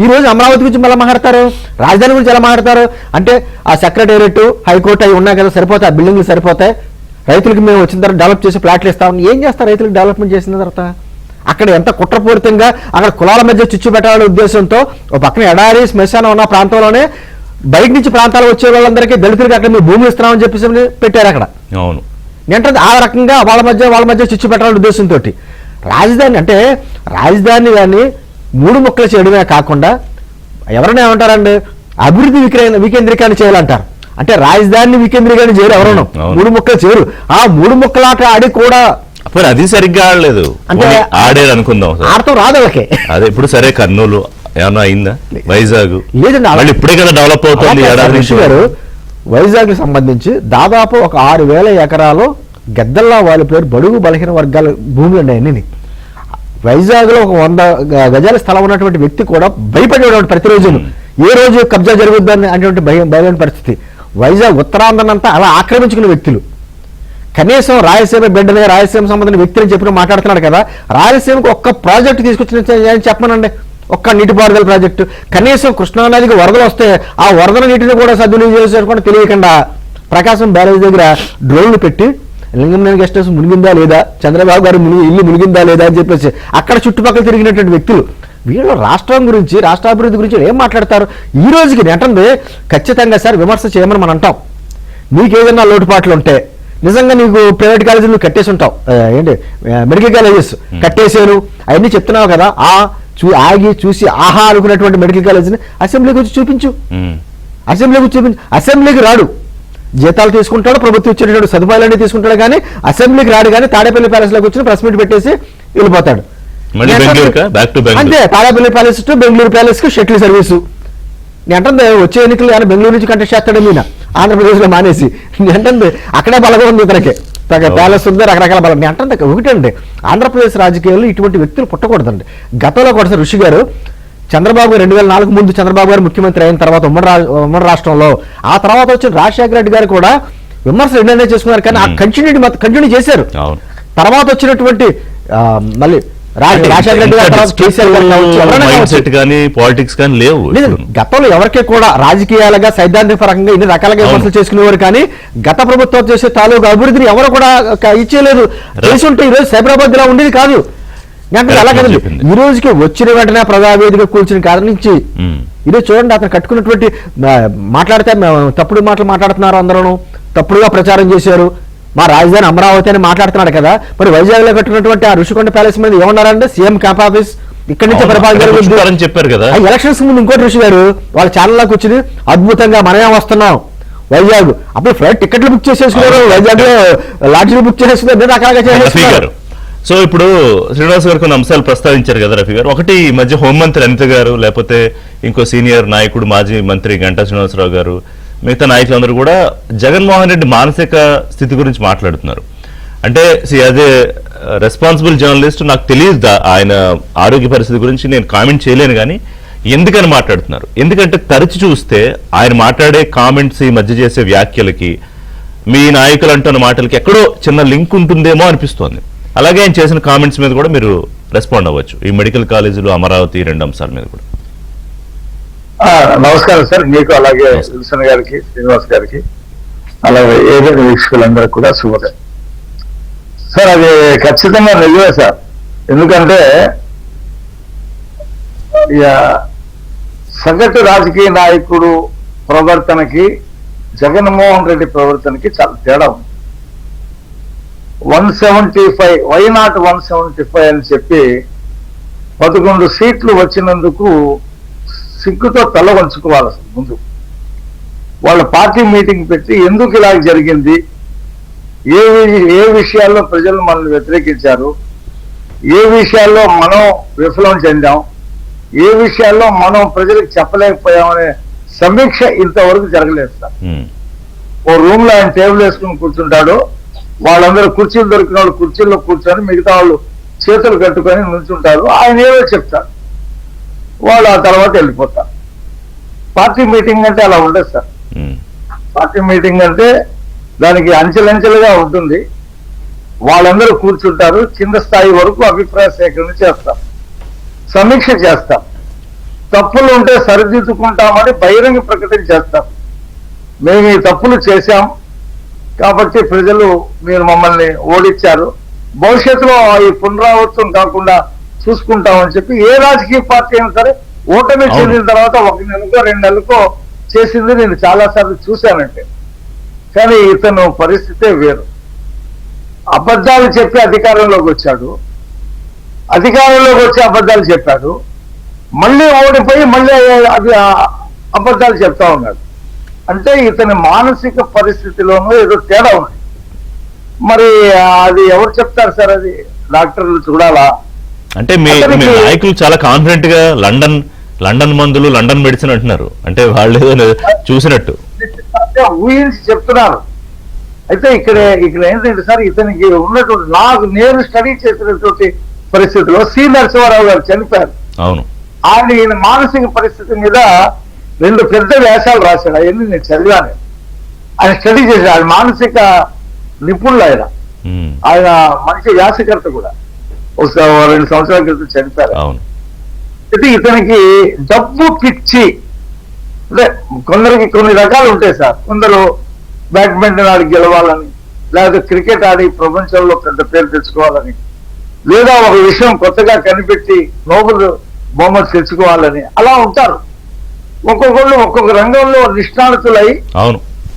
Speaker 2: ఈ రోజు అమరావతి గురించి ఎలా మాట్లాడతారు, రాజధాని గురించి ఎలా మాట్లాడతారు? అంటే ఆ సెక్రటేరియట్, హైకోర్టు అవి ఉన్నాయి కదా, సరిపోతాయి, ఆ బిల్డింగ్లు సరిపోతాయి, రైతులకు మేము వచ్చిన తర్వాత డెవలప్ చేసి ప్లాట్లు ఇస్తామని ఏం చేస్తారు? రైతులకు డెవలప్మెంట్ చేసిన తర్వాత అక్కడ ఎంత కుట్రపూరితంగా అక్కడ కులాల మధ్య చిచ్చు పెట్టాలనే ఉద్దేశంతో ఒక పక్కన ఎడారి శ్మశానం ఉన్న ప్రాంతంలోనే బయట నుంచి ప్రాంతాలు వచ్చే వాళ్ళందరికీ దళితులకి అక్కడ మీరు భూములు ఇస్తున్నామని చెప్పేసి పెట్టారు అక్కడ.
Speaker 1: అవును,
Speaker 2: ఏంటంటే ఆ రకంగా వాళ్ళ మధ్య చిచ్చు పెట్టాలనే ఉద్దేశంతో రాజధాని అంటే రాజధాని కానీ 3 ముక్కలు చేయడమే కాకుండా ఎవరైనా ఏమంటారండి అభివృద్ధి వికేంద్రీకరణ చేయాలంటారు. అంటే రాజధానిని వికేంద్రీకరణ చేయరు ఎవరన్నా, 3 ముక్కలు చేయరు. ఆ 3 ముక్కలాట ఆడి కూడా
Speaker 1: అది సరిగ్గా ఆడలేదు అంటే ఆడేది అనుకుందాం,
Speaker 2: ఆడతాం రాదు వాళ్ళకి.
Speaker 1: అదే ఇప్పుడు సరే కర్నూలు ఏమన్నా అయిందా, వైజాగ్
Speaker 2: లేదండి
Speaker 1: ఇప్పుడే కదా డెవలప్ అవుతుంది.
Speaker 2: వైజాగ్ కి సంబంధించి దాదాపు ఒక 6,000 ఎకరాలు గద్దల్లా వాళ్ళ పేరు బడుగు బలహీన వర్గాల భూములు ఉన్నాయి అన్ని. వైజాగ్ లో ఒక 100 గజాల స్థలం ఉన్నటువంటి వ్యక్తి కూడా భయపడేటువంటి ప్రతిరోజు ఏ రోజు కబ్జా జరుగుద్దని అనేటువంటి భయమైన పరిస్థితి. వైజాగ్ ఉత్తరాంధ్రనంతా అలా ఆక్రమించుకున్న వ్యక్తులు. కనీసం రాయలసీమ బిడ్డనే రాయలసీమ సంబంధించిన వ్యక్తిని చెప్పిన మాట్లాడుతున్నాడు కదా, రాయలసీమకు ఒక్క ప్రాజెక్టు తీసుకొచ్చిన చెప్పమనండి, ఒక్క నీటిపారుదల ప్రాజెక్టు. కనీసం కృష్ణానదికి వరదలు వస్తే ఆ వరదల నీటిని కూడా సద్వినియోగం చేసుకోవడం తెలియకుండా ప్రకాశం బ్యారేజ్ దగ్గర డ్రోన్లు పెట్టి లింగంనేని గెస్ట్ హౌస్ మునిగిందా లేదా, చంద్రబాబు గారు ఇల్లు మునిగిందా లేదా అని చెప్పేసి అక్కడ చుట్టుపక్కల తిరిగినటువంటి వ్యక్తులు. వీళ్ళు రాష్ట్రం గురించి, రాష్ట్రాభివృద్ధి గురించి ఏం మాట్లాడతారు? ఈ రోజుకి నెట్టంది ఖచ్చితంగా సార్ విమర్శ చేయమని మనం అంటాం. నీకు ఏదైనా లోటుపాట్లు ఉంటే నిజంగా నీకు ప్రైవేట్ కాలేజీలు కట్టేసి ఉంటావు, ఏంటి మెడికల్ కాలేజెస్ కట్టేసాను అవన్నీ చెప్తున్నావు కదా, ఆగి చూసి ఆహా అనుకున్నటువంటి మెడికల్ కాలేజీని అసెంబ్లీకి వచ్చి చూపించు. అసెంబ్లీకి రాడు, జీతాలు తీసుకుంటాడు, ప్రభుత్వం ఇచ్చేటటువంటి సదుపాయాలన్నీ తీసుకుంటాడు, కానీ అసెంబ్లీకి రాడు. కానీ తాడేపల్లి ప్యాలెస్ లోకి వచ్చి ప్రెస్ మీట్ పెట్టేసి వెళ్ళిపోతాడు. అంతే, Tadepalli palace to Bengaluru palace కి షటిల్ సర్వీసు. అంటే వచ్చే ఎన్నికలు ఆయన బెంగళూరు నుంచి కంటెస్ట్ చేస్తాడు, మీన ఆంధ్రప్రదేశ్ లో మానేసి. అంటే అక్కడే బలంగా ఉంది ఇతనికి, ప్యాలెస్ ఉంది, రకరకాల బలం. అంటే ఒకటండి, ఆంధ్రప్రదేశ్ రాజకీయాల్లో ఇటువంటి వ్యక్తులు పుట్టకూడదండి. గతంలో కూడా సార్ ఋషి గారు చంద్రబాబు 2004 ముందు చంద్రబాబు గారు ముఖ్యమంత్రి అయిన తర్వాత ఉమ్మడి రాష్ట్రంలో, ఆ తర్వాత వచ్చిన రాజశేఖర రెడ్డి గారు కూడా విమర్శలు ఎన్నైనా చేసుకున్నారు, కానీ ఆ కంటిన్యూ చేశారు. తర్వాత వచ్చినటువంటి మళ్ళీ రాజశేఖర రెడ్డి
Speaker 1: లేవు.
Speaker 2: గతంలో ఎవరికి కూడా రాజకీయాలుగా సైద్ధాంతిక పరంగా ఇన్ని రకాలుగా విమర్శలు చేసుకునేవారు, కానీ గత ప్రభుత్వం చేసే తాలూకు అభివృద్ధిని ఎవరు కూడా ఇచ్చేయలేదు. చేసి ఉంటే ఈ రోజు సైబరాబాద్ ఇలా ఉండేది కాదు. అలా కదండి, ఈ రోజుకి వచ్చిన వెంటనే ప్రజావేదిక కూర్చుని కారణం నుంచి ఈరోజు చూడండి, అతను కట్టుకున్నటువంటి మాట్లాడితే తప్పుడు మాటలు మాట్లాడుతున్నారు, అందరూ తప్పుడుగా ప్రచారం చేశారు. మా రాజధాని అమరావతి అని మాట్లాడుతున్నాడు కదా, మరి వైజాగ్ లో కట్టినటువంటి ఆ ఋషికొండ ప్యాలెస్ మీద ఏమన్నారంటే సీఎం క్యాంప్ ఆఫీస్ ఇక్కడి నుంచి పరిపాలన
Speaker 1: చెప్పారు కదా.
Speaker 2: ఎలక్షన్స్ ముందు ఇంకోటి ఋషి గారు వాళ్ళ ఛానల్లోకి వచ్చి అద్భుతంగా మనమే వస్తున్నాం వైజాగ్, అప్పుడు ఫ్లైట్ టికెట్లు బుక్ చేసేసుకున్నారు, వైజాగ్ లో లాడ్జీలు బుక్ చేసేసుకున్నారు, రకాలుగా చేసేసుకున్నారు.
Speaker 1: సో ఇప్పుడు శ్రీనివాస్ గారు కొన్ని అంశాలు ప్రస్తావించారు కదా రఫీ గారు. ఒకటి, ఈ మధ్య హోంమంత్రి అనిత గారు, లేకపోతే ఇంకో సీనియర్ నాయకుడు మాజీ మంత్రి గంటా శ్రీనివాసరావు గారు, మిగతా నాయకులందరూ కూడా జగన్మోహన్ రెడ్డి మానసిక స్థితి గురించి మాట్లాడుతున్నారు. అంటే యాజ్ ఏ రెస్పాన్సిబుల్ జర్నలిస్ట్ నాకు తెలియదు ఆయన ఆరోగ్య పరిస్థితి గురించి, నేను కామెంట్ చేయలేను, కానీ ఎందుకని మాట్లాడుతున్నారు? ఎందుకంటే తరచి చూస్తే ఆయన మాట్లాడే కామెంట్స్, ఈ మధ్య చేసే వ్యాఖ్యలకి, మీ నాయకులు అంటున్న మాటలకి ఎక్కడో చిన్న లింక్ ఉంటుందేమో అనిపిస్తోంది. అలాగే ఆయన చేసిన కామెంట్స్ మీద కూడా మీరు రెస్పాండ్ అవ్వచ్చు, ఈ మెడికల్ కాలేజీలు, అమరావతి 2 అంశాల మీద కూడా.
Speaker 3: నమస్కారం సార్, మీకు అలాగే విల్సన్ గారికి, శ్రీనివాస్ గారికి, అలాగే ఏదైనా వీక్షకులందరికీ కూడా శుభోదయం సార్. అది ఖచ్చితంగా నిజమే సార్. ఎందుకంటే సగటు రాజకీయ నాయకుడు ప్రవర్తనకి జగన్మోహన్ రెడ్డి ప్రవర్తనకి చాలా తేడా ఉంది. 175 వైనాట్ 175 అని చెప్పి 11 సీట్లు వచ్చినందుకు సిగ్గుతో తల వంచుకోవాలి. ముందు వాళ్ళ పార్టీ మీటింగ్ పెట్టి ఎందుకు ఇలా జరిగింది, ఏ విషయాల్లో ప్రజలు మనల్ని వ్యతిరేకించారు, ఏ విషయాల్లో మనం విఫలం చెందాం, ఏ విషయాల్లో మనం ప్రజలకు చెప్పలేకపోయామనే సమీక్ష ఇంతవరకు జరగలేదు సార్. ఓ రూమ్ లో ఆయన టేబుల్ వేసుకుని కూర్చుంటాడు, వాళ్ళందరూ కుర్చీలు దొరికిన వాళ్ళు కుర్చీల్లో కూర్చొని మిగతా వాళ్ళు చేతులు కట్టుకొని నుంచుంటారు, ఆయన ఏదో చెప్తారు, వాళ్ళు ఆ తర్వాత వెళ్ళిపోతారు. పార్టీ మీటింగ్ అంటే అలా ఉండదు సార్. పార్టీ మీటింగ్ అంటే దానికి అంచెలంచెలుగా ఉంటుంది. వాళ్ళందరూ కూర్చుంటారు, కింద స్థాయి వరకు అభిప్రాయ సేకరణ చేస్తాం, సమీక్ష చేస్తాం, తప్పులు ఉంటే సరిదిద్దుకుంటామని బహిరంగ ప్రకటన చేస్తాం. మేము ఈ తప్పులు చేశాం కాబట్టి ప్రజలు మీరు మమ్మల్ని ఓడించారు, భవిష్యత్తులో ఈ పునరావృతం కాకుండా చూసుకుంటామని చెప్పి ఏ రాజకీయ పార్టీ అయినా సరే ఓటమి చెందిన తర్వాత 1 నెలకో 2 నెలలకో చేసింది నేను చాలా సార్లు చూశానంటే. కానీ ఇతను పరిస్థితే వేరు. అబద్ధాలు చెప్పి అధికారంలోకి వచ్చాడు, అధికారంలోకి వచ్చి అబద్ధాలు చెప్పాడు, మళ్ళీ ఓడిపోయి మళ్ళీ అది అబద్ధాలు చెప్తా ఉన్నాడు. అంటే ఇతని మానసిక పరిస్థితిలోనూ ఏదో తేడా ఉంది. మరి అది ఎవరు చెప్తారు సార్? అది డాక్టర్లు చూడాలా?
Speaker 1: అంటే మీ నాయకులు చాలా కాన్ఫిడెంట్ గా లండన్ మందులు, లండన్ మెడిసిన్ అంటున్నారు. అంటే వాళ్ళు చూసినట్టు
Speaker 3: ఊహించి చెప్తున్నారు. అయితే ఇక్కడ ఏంటంటే సార్, ఇతనికి ఉన్నటువంటి నాకు నేను స్టడీ చేసినటువంటి పరిస్థితిలో సి నరసింహారావు గారు చనిపోయారు.
Speaker 1: అవును,
Speaker 3: ఈయన మానసిక పరిస్థితి మీద 2 పెద్ద వ్యాసాలు రాశాడు. అవన్నీ నేను చదివాను. ఆయన స్టడీ చేశాడు. ఆయన మానసిక నిపుణులు. ఆయన మంచి వ్యాసకర్త కూడా. ఒక 2 సంవత్సరాల క్రితం చనిపోయారు. అయితే ఇతనికి డబ్బు పిచ్చి. అంటే కొందరికి కొన్ని రకాలు ఉంటాయి సార్. కొందరు బ్యాడ్మింటన్ ఆడి గెలవాలని, లేకపోతే క్రికెట్ ఆడి ప్రపంచంలో పెద్ద పేరు తెచ్చుకోవాలని, లేదా ఒక విషయం కొత్తగా కనిపెట్టి నోబెల్ బహుమతి తెచ్చుకోవాలని అలా ఉంటారు. ఒక్కొక్కళ్ళు ఒక్కొక్క రంగంలో నిష్ణాతులై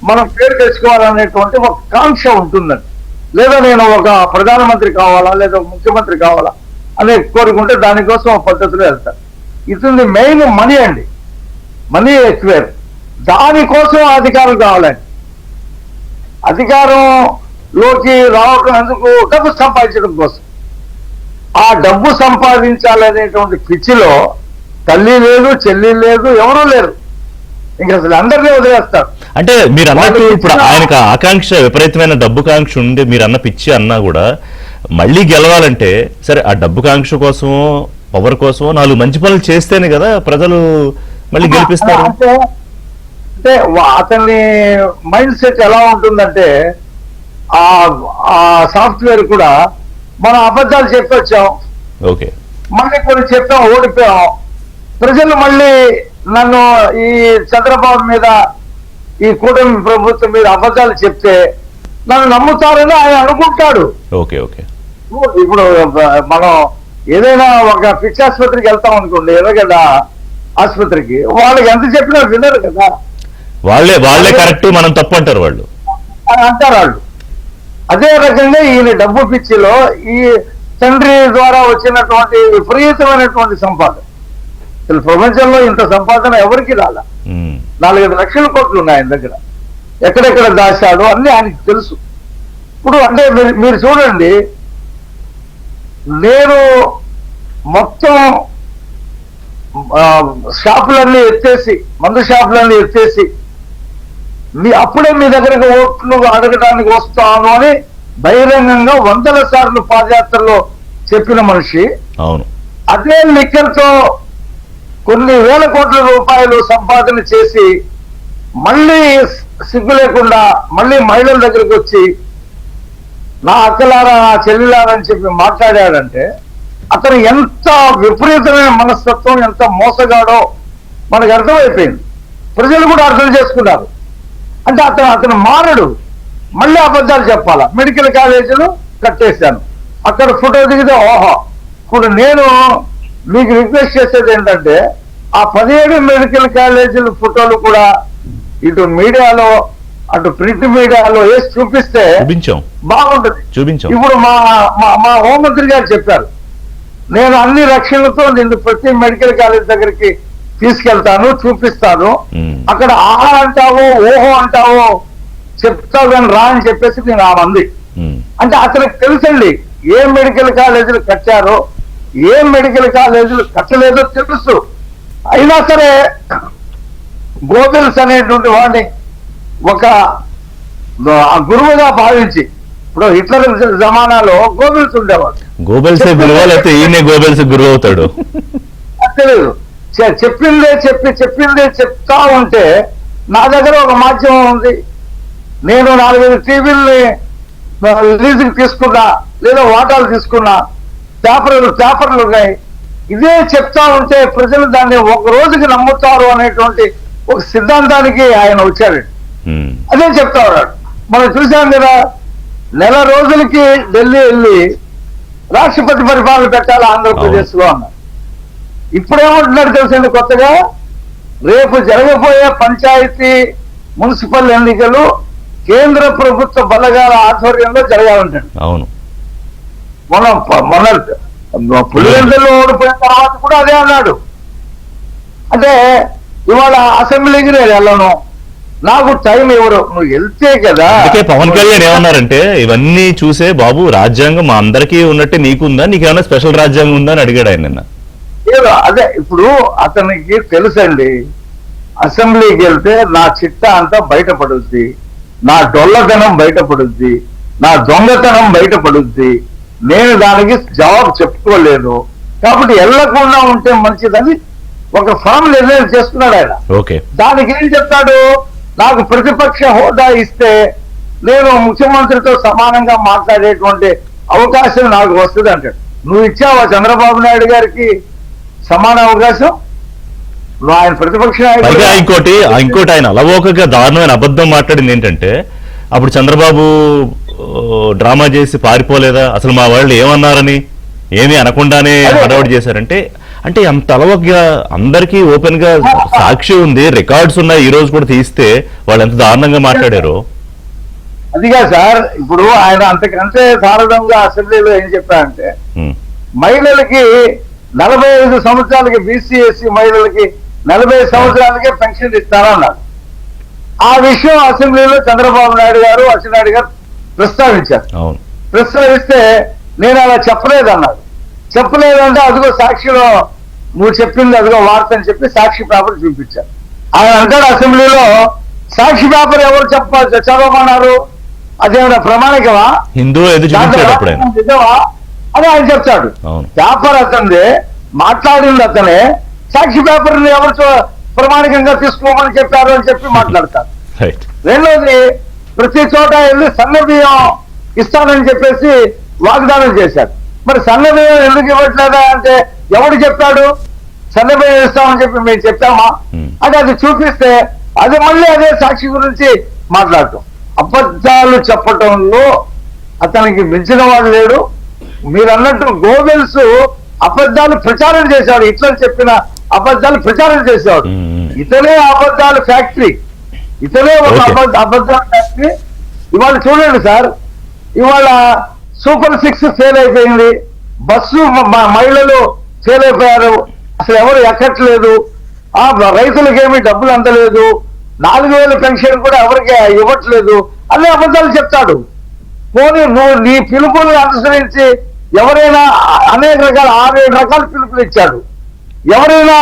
Speaker 3: మనం పేరు తెచ్చుకోవాలనేటువంటి ఒక కాంక్ష ఉంటుందండి. లేదా నేను ఒక ప్రధానమంత్రి కావాలా, లేదా ముఖ్యమంత్రి కావాలా అనే కోరుకుంటే దానికోసం ఒక పద్ధతిలో వెళ్తారు. ఇతని మెయిన్ మనీ అండి, మనీ ఎక్వేర్. దానికోసం అధికారం కావాలండి. అధికారంలోకి రావటం ఎందుకు? డబ్బు సంపాదించడం కోసం. ఆ డబ్బు సంపాదించాలనేటువంటి పిచ్చిలో తల్లి లేదు, చెల్లి లేదు, ఎవరూ లేరు. ఇంకా అసలు అందరినీ వదిలేస్తారు.
Speaker 1: అంటే మీరు అన్నట్టు ఇప్పుడు ఆయనకు ఆకాంక్ష, విపరీతమైన డబ్బు కాంక్ష ఉండి మీరు అన్న పిచ్చి అన్నా కూడా మళ్ళీ గెలవాలంటే సరే ఆ డబ్బు కాంక్ష కోసమో పవర్ కోసమో 4 మంచి పనులు చేస్తేనే కదా ప్రజలు మళ్ళీ గెలిపిస్తారు.
Speaker 3: అంటే అతని మైండ్ సెట్ ఎలా ఉంటుందంటే, ఆ సాఫ్ట్వేర్ కూడా మనం అబద్ధాలు చెప్పొచ్చాం,
Speaker 1: ఓకే,
Speaker 3: మళ్ళీ కొన్ని చెప్పాం, ఓడిపోయాం. ప్రజలు మళ్ళీ నన్ను ఈ చంద్రబాబు మీద, ఈ కూటమి ప్రభుత్వం మీద అబద్ధాలు చెప్తే నన్ను నమ్ముతారని ఆయన అనుకుంటాడు.
Speaker 1: Okay okay.
Speaker 3: ఇప్పుడు మనం ఏదైనా ఒక పిచ్చి ఆసుపత్రికి వెళ్తాం అనుకోండి, ఎర్రగడ్డ ఆసుపత్రికి, వాళ్ళకి ఎంత చెప్పినా వినరు కదా.
Speaker 1: వాళ్ళే కరెక్ట్, మనం తప్పు అంటారు వాళ్ళు,
Speaker 3: అంటారు వాళ్ళు. అదే రకంగా ఈయన డబ్బు పిచ్చిలో ఈ తండ్రి ద్వారా వచ్చినటువంటి విపరీతమైనటువంటి సంపాదన, అసలు ప్రపంచంలో ఇంత సంపాదన ఎవరికి రాలా. 4-5 లక్షల కోట్లు ఉన్నాయి ఆయన దగ్గర. ఎక్కడెక్కడ దాచాడో అన్ని ఆయనకి తెలుసు. ఇప్పుడు అంటే మీరు చూడండి, నేను మొత్తం షాపులన్నీ ఎత్తేసి, మందు షాపులన్నీ ఎత్తేసి అప్పుడే మీ దగ్గరకు ఓట్లు అడగడానికి వస్తాను అని బహిరంగంగా 100ల సార్లు పాదయాత్రలో చెప్పిన మనిషి,
Speaker 1: అవును,
Speaker 3: అదే లిక్కర్తో కొన్ని వేల కోట్ల రూపాయలు సంపాదన చేసి మళ్ళీ సిగ్గు లేకుండా మళ్ళీ మహిళల దగ్గరకు వచ్చి నా అక్కలారా, నా చెల్లిలారా అని చెప్పి మాట్లాడాడంటే అతను ఎంత విపరీతమైన మనస్తత్వం, ఎంత మోసగాడో మనకు అర్థమైపోయింది. ప్రజలు కూడా అర్థం చేసుకున్నారు. అంటే అతను మారడు, మళ్ళీ అబద్ధాలు చెప్పాలా. మెడికల్ కాలేజీలు కట్టేశాను, అక్కడ ఫోటో దిగితే ఓహో. ఇప్పుడు నేను మీకు రిక్వెస్ట్ చేసేది ఏంటంటే, ఆ 17 మెడికల్ కాలేజీల ఫోటోలు కూడా ఇటు మీడియాలో అటు ప్రింట్ మీడియాలో వేసి చూపిస్తే బాగుంటుంది. ఇప్పుడు మా హోంమంత్రి గారు చెప్పారు, నేను అన్ని రక్షణలతో నిన్ను ప్రతి మెడికల్ కాలేజ్ దగ్గరికి తీసుకెళ్తాను, చూపిస్తాను, అక్కడ ఆహా అంటావో ఓహో అంటావో చెప్తావు కానీ రా అని చెప్పేసి నేను మంది. అంటే అతనికి తెలుసండి ఏ మెడికల్ కాలేజీలు కట్టారో ఏ మెడికల్ కాలేజీలు కట్టలేదో తెలుసు. అయినా సరే గోబెల్స్ అనేటువంటి వాడిని ఒక ఆ గురువుగా భావించి, ఇప్పుడు హిట్లర్ జమానాలో గోబెల్స్ ఉండేవాడు.
Speaker 1: గోబెల్సే గురువు లేకపోతే ఈయనే గోబెల్స్ గురువు అవుతాడు.
Speaker 3: తెలియదు, చెప్పిందే చెప్తా ఉంటే, నా దగ్గర ఒక మాధ్యమం ఉంది, నేను 4-5 టీవీల్ని రిలీజ్కి తీసుకున్నా, లేదా వాటాలు తీసుకున్నా, పేపర్లు ఉన్నాయి, ఇదే చెప్తా ఉంటే ప్రజలు దాన్ని ఒక రోజుకి నమ్ముతారు అనేటువంటి ఒక సిద్ధాంతానికి ఆయన వచ్చాడు. అదే చెప్తా ఉన్నాడు. మనం చూసాం కదా, నెల రోజులకి ఢిల్లీ వెళ్ళి రాష్ట్రపతి పరిపాలన పెట్టాలి ఆంధ్రప్రదేశ్ లో అన్నారు. ఇప్పుడేమంటున్నారు తెలుసండి కొత్తగా, రేపు జరగబోయే పంచాయతీ మున్సిపల్ ఎన్నికలు కేంద్ర ప్రభుత్వ బలగాల ఆధ్వర్యంలో జరగాలంటాడు.
Speaker 1: అవును,
Speaker 3: మొన్న పులివెందుల్లో ఓడిపోయిన తర్వాత కూడా అదే అన్నాడు. అంటే ఇవాళ అసెంబ్లీకి నేను వెళ్ళను, నాకు టైం ఎవరు, నువ్వు వెళ్తే కదా.
Speaker 1: అందుకే పవన్ కళ్యాణ్ ఏమన్నారంటే, ఇవన్నీ చూసే బాబు రాజ్యాంగం మా అందరికీ ఉన్నట్టే నీకుందా, నీకేమైనా స్పెషల్ రాజ్యాంగం ఉందా అని అడిగాడు ఆయన నిన్న.
Speaker 3: అదే ఇప్పుడు అతనికి తెలుసండి, అసెంబ్లీకి వెళ్తే నా చిట్టా అంతా బయటపడుద్ది, నా డొల్లతనం బయటపడుద్ది, నా దొంగతనం బయటపడుద్ది, నేను దానికి జవాబు చెప్పుకోలేను, కాబట్టి వెళ్లకుండా ఉంటే మంచిదని ఒక ఫామ్ నిర్ణయం చేసుకున్నాడు ఆయన.
Speaker 1: ఓకే,
Speaker 3: దానికి ఏం చెప్తాడు, నాకు ప్రతిపక్ష హోదా ఇస్తే నేను ముఖ్యమంత్రితో సమానంగా మాట్లాడేటువంటి అవకాశం నాకు వస్తుంది అంటాడు. నువ్వు ఇచ్చావా చంద్రబాబు నాయుడు గారికి సమాన అవకాశం? నువ్వు ఆయన ప్రతిపక్ష
Speaker 1: పైగా ఇంకోటి ఆయన అలవోకగా దారుణమైన అబద్ధం మాట్లాడింది ఏంటంటే, అప్పుడు చంద్రబాబు డ్రామా చేసి పారిపోలేదా, అసలు మా వాళ్ళు ఏమన్నారని ఏమీ అనకుండానే హడావుడి చేశారంటే, అంటే అంత అలవోకగా అందరికీ ఓపెన్ గా సాక్షి ఉంది, రికార్డ్స్ ఉన్నాయి, ఈ రోజు కూడా తీస్తే వాళ్ళు ఎంత దారుణంగా మాట్లాడారో.
Speaker 3: అదిగా సార్, ఇప్పుడు ఆయన అంతకంటే దారుణంగా అసెంబ్లీలో ఏం చెప్పారంటే, మహిళలకి 45 సంవత్సరాలకి బీసీ ఎస్సీ మహిళలకి 45 సంవత్సరాలకే పెన్షన్ ఇస్తారన్నారు. ఆ విషయం అసెంబ్లీలో చంద్రబాబు నాయుడు గారు, అచ్చెన్నాయుడు గారు ప్రస్తావించారు. ప్రస్తావిస్తే నేను అలా చెప్పలేదన్నారు. చెప్పలేదంటే అదిగో సాక్షిలో నువ్వు చెప్పింది అదిగో వార్త అని చెప్పి సాక్షి పేపర్ చూపించారు. ఆయన అంటాడు అసెంబ్లీలో, సాక్షి పేపర్ ఎవరు చదవమన్నారు, అదేమైనా ప్రమాణికమా, నిజమా అని ఆయన చెప్తాడు. పేపర్ అతనిదే, మాట్లాడింది అతనే, సాక్షి పేపర్ ని ఎవరు ప్రమాణికంగా తీసుకోమని చెప్పారు అని చెప్పి మాట్లాడతారు. రెండోది, ప్రతి చోట వెళ్ళి సన్నబియ్యం ఇస్తానని చెప్పేసి వాగ్దానం చేశారు. మరి సన్నబియ్యం ఎందుకు ఇవ్వట్లేదా అంటే, ఎవడు చెప్పాడు సన్నబియ్యం ఇస్తామని చెప్పి మేము చెప్పామా అంటే అది చూపిస్తే అది మళ్ళీ అదే సాక్షి గురించి మాట్లాడటం. అబద్ధాలు చెప్పటంలో అతనికి మించిన వాడు లేడు. మీరు అన్నట్టు గోబెల్స్ అబద్ధాలు ప్రచారం చేశాడు, హిట్లర్ చెప్పిన అబద్ధాలు ప్రచారం చేసేవాడు. ఇతనే అబద్ధాలు ఫ్యాక్టరీ, ఇతనే ఒక అబద్ధాల ఫ్యాక్టరీ. ఇవాళ చూడండి సార్, ఇవాళ సూపర్ 6 ఫెయిల్ అయిపోయింది, బస్సు మహిళలు ఫెయిల్ అయిపోయారు, అసలు ఎవరు ఎక్కట్లేదు, ఆ రైతులకేమీ డబ్బులు అందలేదు, 4000 పెన్షన్ కూడా ఎవరికి ఇవ్వట్లేదు, అన్ని అబద్ధాలు చెప్తాడు. పోనీ నువ్వు నీ పిలుపుని అనుసరించి ఎవరైనా అనేక రకాల 6-7 రకాల పిలుపులు ఇచ్చాడు, ఎవరైనా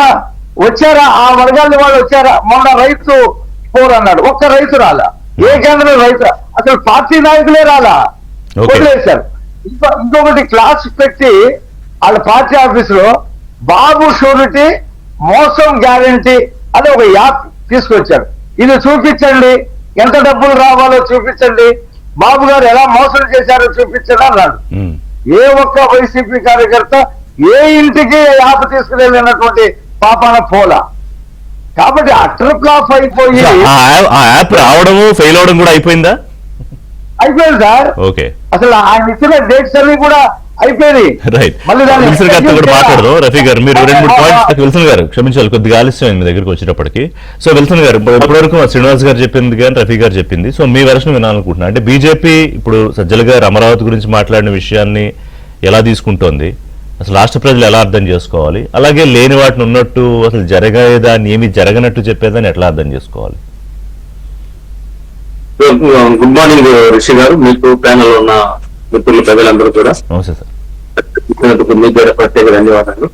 Speaker 3: వచ్చారా, ఆ వర్గాల వాళ్ళు వచ్చారా? మొన్న రైతు పోరు అన్నాడు, ఒక్క రైతు రాలా, ఏ కేంద్రం రైతు, అసలు పార్టీ నాయకులే రాలా, వదిలేశారు. ఇంకొకటి క్లాస్ పెట్టి వాళ్ళ పార్టీ ఆఫీసులో బాబు షూరిటీ మోసం గ్యారంటీ అని ఒక యాప్ తీసుకొచ్చాడు. ఇది చూపించండి, ఎంత డబ్బులు రావాలో చూపించండి, బాబు గారు ఎలా మోసం చేశారో చూపించండి అన్నాడు. ఏ ఒక్క వైసీపీ కార్యకర్త ఏ ఇంటికి యాప్ తీసుకువెళ్ళినటువంటి పాపాన పోలా. కాబట్టి అటర్ ఫ్లాప్ అయిపోయి
Speaker 1: ఆ యాప్ రావడము ఫెయిల్ అవడం కూడా అయిపోయిందా?
Speaker 3: అయిపోయింది సార్.
Speaker 1: ఓకే,
Speaker 3: అసలు ఆయన ఇచ్చిన డేట్స్ అన్ని కూడా అయిపోయింది.
Speaker 1: రైట్, విల్సన్ గారితో కూడా మాట్లాడదాం. రఫీ గారు, మీరు 2-3 పాయింట్స్, విల్సన్ గారు క్షమించాలి కొద్దిగా ఆలస్యం మీ దగ్గరికి వచ్చేటప్పటికి. సో విల్సన్ గారు, ఇప్పటివరకు శ్రీనివాస్ గారు చెప్పింది కానీ రఫీ గారు చెప్పింది, సో మీ వెర్షన్ వినాలనుకుంటున్నా. అంటే బీజేపీ ఇప్పుడు సజ్జల గారు అమరావతి గురించి మాట్లాడిన విషయాన్ని ఎలా తీసుకుంటోంది, అసలు రాష్ట్ర ప్రజలు ఎలా అర్థం చేసుకోవాలి, అలాగే లేని వాటిని ఉన్నట్టు అసలు జరగేదాన్ని ఏమి జరగనట్టు చెప్పేదాన్ని ఎట్లా అర్థం చేసుకోవాలి?
Speaker 4: గుడ్ మార్నింగ్ రిషి గారు, మీకు ప్యానల్ ఉన్న మిత్రులు ప్రజలందరూ కూడా
Speaker 1: నమస్తే సార్.
Speaker 4: మీకు కూడా ప్రత్యేక ధన్యవాదాలు.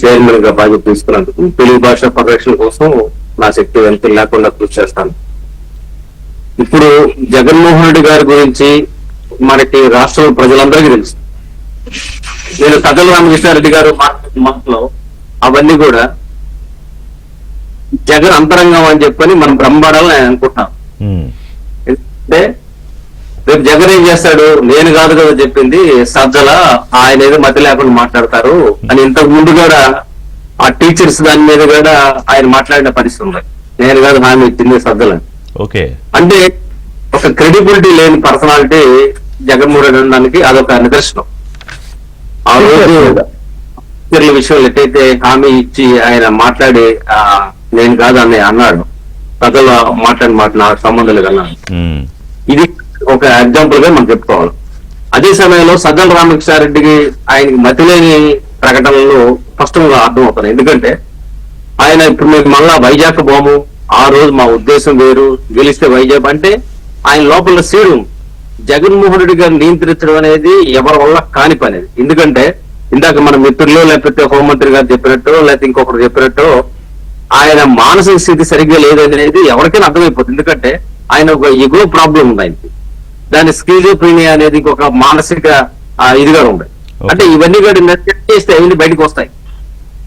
Speaker 4: చైర్మన్ గా బాధ్యత తీసుకున్నందుకు తెలుగు భాష పరిరక్షణ కోసం నా శక్తి వెళ్తూ లేకుండా కృషి చేస్తాను. ఇప్పుడు జగన్మోహన్ రెడ్డి గారి గురించి మనకి రాష్ట్రంలో ప్రజలందరికీ తెలుసు. నేను సజ్జల రామకృష్ణారెడ్డి గారు మాటలో అవన్నీ కూడా జగన్ అంతరంగం అని చెప్పని మనం బ్రహ్మపడాలని నేను అనుకుంటున్నాం. ఎందుకంటే రేపు జగన్ ఏం చేస్తాడు, నేను కాదు కదా చెప్పింది సజ్జల, ఆయన ఏదో మతి లేకుండా మాట్లాడతారు అని ఇంతకు ముందు కూడా ఆ టీచర్స్ దాని మీద కూడా ఆయన మాట్లాడిన పరిస్థితి ఉంది. నేను కాదు హామీ ఇచ్చింది సజ్జల.
Speaker 1: ఓకే,
Speaker 4: అంటే ఒక క్రెడిబిలిటీ లేని పర్సనాలిటీ జగన్మోహన్ రెడ్డి అనడానికి అదొక నిదర్శనం. ఆ రోజు టీచర్ల విషయంలో ఎట్టయితే హామీ ఇచ్చి ఆయన మాట్లాడి నేను కాదు అని అన్నాడు, సజ్జల మాట్లాడి నాకు సంబంధం లేదన్నాడు. ఇది ఒక ఎగ్జాంపుల్ గా మనం చెప్పుకోవాలి. అదే సమయంలో సజ్జల రామకృష్ణారెడ్డికి ఆయనకి మతిలేని ప్రకటనలు స్పష్టంగా అర్థమవుతున్నాయి. ఎందుకంటే ఆయన ఇప్పుడు మేము మళ్ళా వైజాగ్ పోము, ఆ రోజు మా ఉద్దేశం వేరు, గెలిస్తే వైజాగ్ అంటే ఆయన లోపల సీడు జగన్మోహన్ రెడ్డి గారిని నియంత్రించడం అనేది ఎవరి వల్ల కాని పని. ఎందుకంటే ఇందాక మన మిత్రులు లేకపోతే హోంమంత్రి గారు చెప్పినట్టు లేకపోతే ఇంకొకరు చెప్పినట్టు ఆయన మానసిక స్థితి సరిగ్గా లేదనేది ఎవరికైనా అర్థమైపోతుంది. ఎందుకంటే ఆయన ఒక ఎగో ప్రాబ్లం ఉంది ఆయనకి, దాని స్కిజోఫ్రీనియా అనేది ఇంకొక మానసిక ఇదిగా ఉంది. అంటే ఇవన్నీ కూడా చేస్తే అవన్నీ బయటకు వస్తాయి.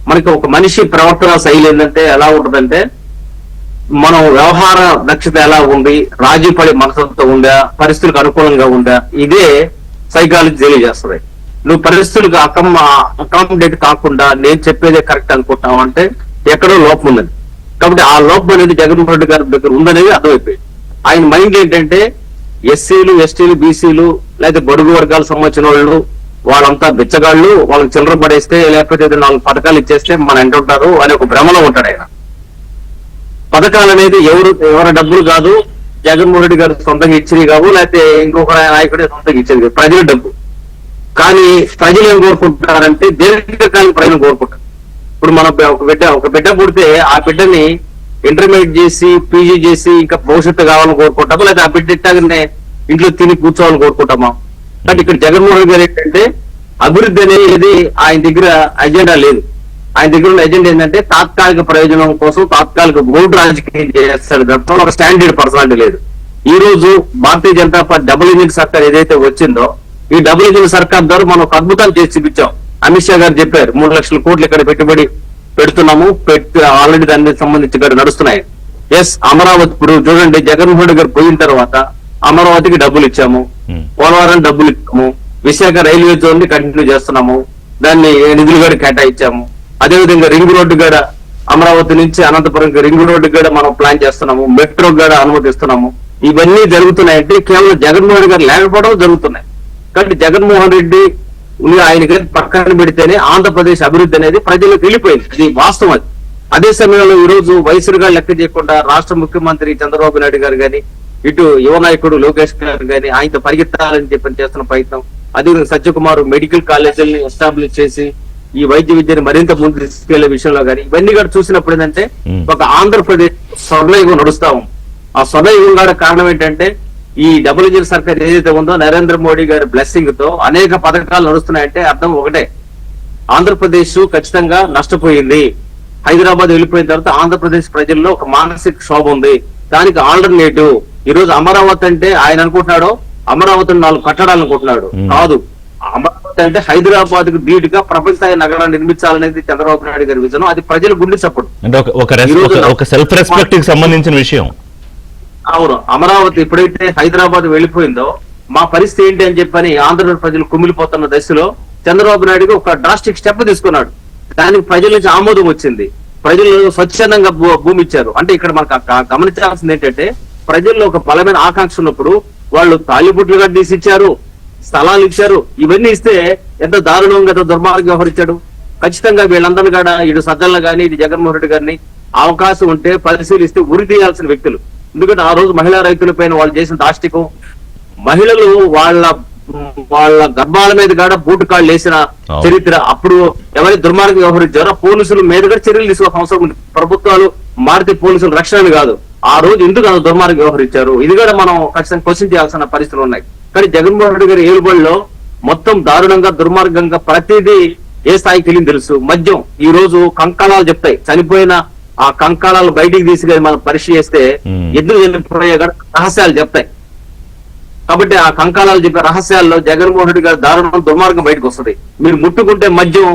Speaker 4: మనకి ఒక మనిషి ప్రవర్తన శైలి ఏంటంటే ఎలా ఉంటుందంటే, మనం వ్యవహార దక్షత ఎలా ఉంది, రాజీ పడే మనసుతో ఉందా, పరిస్థితులకు అనుకూలంగా ఉందా, ఇదే సైకాలజీ తెలియజేస్తుంది. నువ్వు పరిస్థితులకు అకామిడేట్ కాకుండా నేను చెప్పేదే కరెక్ట్ అనుకుంటావు అంటే ఎక్కడో లోపం ఉందని. కాబట్టి ఆ లోపం అనేది జగన్మోహన్ రెడ్డి గారి దగ్గర ఉందనేది అర్థమైపోయింది. ఆయన మైండ్ ఏంటంటే ఎస్సీలు, ఎస్టీలు, బీసీలు లేకపోతే బడుగు వర్గాలకు సంబంధించిన వాళ్ళు వాళ్ళంతా బిచ్చగాళ్ళు, వాళ్ళకి చిల్లర పడేస్తే లేకపోతే 4 పథకాలు ఇచ్చేస్తే మన ఎంటుంటారు అనే ఒక భ్రమలో ఉంటాడు ఆయన. పథకాలు అనేది ఎవరి డబ్బులు కాదు, జగన్మోహన్ రెడ్డి గారు సొంతంగా ఇచ్చేది కావు, లేకపోతే ఇంకొక నాయకుడే సొంతంగా ఇచ్చేది కాదు, ప్రజల డబ్బు. కానీ ప్రజలు ఏం కోరుకుంటారంటే దీర్ఘకాలిక ప్రజలు కోరుకుంటారు. ఇప్పుడు మనం ఒక బిడ్డ పుడితే ఆ బిడ్డని ఇంటర్మీడియట్ చేసి పీజీ చేసి ఇంకా భవిష్యత్తు కావాలని కోరుకుంటామా, లేదా ఆ బిడ్డ ఇట్టాగనే ఇంట్లో తిని కూర్చోవాలని కోరుకుంటామా? అంటే ఇక్కడ జగన్మోహన్ రెడ్డి గారు ఏంటంటే అభివృద్ధి అనేది ఆయన దగ్గర అజెండా లేదు. ఆయన దగ్గర ఉన్న ఎజెండా ఏంటంటే తాత్కాలిక ప్రయోజనం కోసం తాత్కాలిక ఓటు రాజకీయం చేస్తాడు తప్ప ఒక స్టాండర్డ్ పర్సనాలిటీ లేదు. ఈ రోజు Bharatiya Janata party double engine సర్కార్ ఏదైతే వచ్చిందో, ఈ డబుల్ ఇంజిన్ సర్కార్ ద్వారా మనం ఒక అద్భుతాలు చేసి చూపించాం. అమిత్ షా గారు చెప్పారు 3 లక్షల కోట్లు ఇక్కడ పెట్టుబడి పెడుతున్నాము, ఆల్రెడీ దానికి సంబంధించి ఇక్కడ నడుస్తున్నాయి. ఎస్, అమరావతి ఇప్పుడు చూడండి, జగన్మోహన్ రెడ్డి గారు పోయిన తర్వాత అమరావతికి డబ్బులు ఇచ్చాము, పోలవరం డబ్బులు ఇచ్చాము, విశాఖ రైల్వే జోన్ ని కంటిన్యూ చేస్తున్నాము, దాన్ని నిధులు కూడా కేటాయించాము. అదేవిధంగా రింగ్ రోడ్డు కూడా అమరావతి నుంచి అనంతపురం రింగ్ రోడ్డు కూడా మనం ప్లాన్ చేస్తున్నాము, మెట్రో కూడా అనుమతిస్తున్నాము. ఇవన్నీ జరుగుతున్నాయంటే కేవలం జగన్మోహన్ రెడ్డి గారు లేకపోవడం జరుగుతున్నాయి. కాబట్టి జగన్మోహన్ రెడ్డి ఆయనకి పక్కన పెడితేనే ఆంధ్రప్రదేశ్ అభివృద్ధి అనేది ప్రజలకు వెళ్ళిపోయింది. ఇది వాస్తవం. అది అదే సమయంలో ఈ రోజు వయసులుగా లెక్క చేయకుండా రాష్ట్ర ముఖ్యమంత్రి చంద్రబాబు నాయుడు గారు కానీ, ఇటు యువ నాయకుడు లోకేష్ గారు కానీ ఆయనతో పరిగెత్తాలని చెప్పి చేస్తున్న ప్రయత్నం, అదేవిధంగా సత్యకుమార్ మెడికల్ కాలేజీలని ఎస్టాబ్లిష్ చేసి ఈ వైద్య విద్యను మరింత ముందు తీసుకెళ్లే విషయంలో కానీ ఇవన్నీ కూడా చూసినప్పుడు ఏంటంటే ఒక ఆంధ్రప్రదేశ్ స్వర్ణయుగం నడుస్తాము. ఆ స్వర్ణయుగం కూడా కారణం ఏంటంటే ఈ డబుల్ ఇంజిన్ సర్కార్ ఏదైతే ఉందో నరేంద్ర మోడీ గారి బ్లెస్సింగ్ తో అనేక పథకాలు నడుస్తున్నాయంటే అర్థం ఒకటే, ఆంధ్రప్రదేశ్ ఖచ్చితంగా నష్టపోయింది. హైదరాబాద్ వెళ్ళిపోయిన తర్వాత ఆంధ్రప్రదేశ్ ప్రజల్లో ఒక మానసిక క్షోభ ఉంది. దానికి ఆల్టర్నేటివ్ ఈ రోజు అమరావతి అంటే ఆయన అనుకుంటున్నాడు అమరావతిని 4 కట్టడాలు అనుకుంటున్నాడు. కాదు, అమరావతి అంటే హైదరాబాద్ కు ధీటుగా ప్రపంచ స్థాయి నగరాన్ని నిర్మించాలనేది చంద్రబాబు నాయుడు గారి విజన్. అది ప్రజలు గుండె చప్పుడు.
Speaker 1: అంటే ఒక సెల్ఫ్ రెస్పెక్ట్ కి సంబంధించిన విషయం.
Speaker 4: అవును, అమరావతి ఎప్పుడైతే హైదరాబాద్ వెళ్ళిపోయిందో మా పరిస్థితి ఏంటి అని చెప్పని ఆంధ్రప్రదేశ్ ప్రజలు కుమిలిపోతున్న దశలో చంద్రబాబు నాయుడు ఒక డ్రాస్టిక్ స్టెప్ తీసుకున్నాడు. దానికి ప్రజల నుంచి ఆమోదం వచ్చింది. ప్రజలు స్వచ్ఛందంగా భూమి ఇచ్చారు. అంటే ఇక్కడ మనకు గమనించాల్సింది ఏంటంటే ప్రజల్లో ఒక బలమైన ఆకాంక్ష ఉన్నప్పుడు వాళ్ళు తాలిబుట్లుగా తీసి ఇచ్చారు, స్థలాలు ఇచ్చారు. ఇవన్నీ ఇస్తే ఎంత దారుణంగా ఎంత దుర్మార్గం వ్యవహరించాడు. ఖచ్చితంగా వీళ్ళందరినీ కూడా ఇటు సజ్జలను కానీ ఇటు జగన్మోహన్ రెడ్డి గారిని అవకాశం ఉంటే పరిశీలిస్తే ఉరి తీయాల్సిన వ్యక్తులు. ఎందుకంటే ఆ రోజు మహిళా రైతుల పైన వాళ్ళు చేసిన దాష్టికం, మహిళలు వాళ్ళ గర్భాల మీద కూడా బూటు కాళ్ళు వేసిన చరిత్ర. అప్పుడు ఎవరి దుర్మార్గం వ్యవహరించారో పోలీసుల మీద కూడా చర్యలు తీసుకోవాల్సిన అవసరం ఉంది. ప్రభుత్వాలు మారితే పోలీసులు రక్షణ కాదు. ఆ రోజు ఎందుకు అంత దుర్మార్గం వ్యవహరించారు, ఇది కూడా మనం ఖచ్చితంగా క్వశ్చన్ చేయాల్సిన పరిస్థితులు ఉన్నాయి. కానీ జగన్మోహన్ రెడ్డి గారి ఏలుబడిలో మొత్తం దారుణంగా దుర్మార్గంగా ప్రతిదీ ఏ స్థాయికి వెళ్ళింది తెలుసు. మద్యం ఈ రోజు కంకణాలు చెప్తాయి. చనిపోయిన ఆ కంకాళాలు బయటికి తీసుకెళ్ళి మనం పరీక్ష చేస్తే ఎద్దులు చనిపోయే రహస్యాలు చెప్తాయి. కాబట్టి ఆ కంకాళాలు చెప్పే రహస్యాల్లో జగన్మోహన్ రెడ్డి గారి దారుణం దుర్మార్గం బయటకు వస్తుంది. మీరు ముట్టుకుంటే మద్యం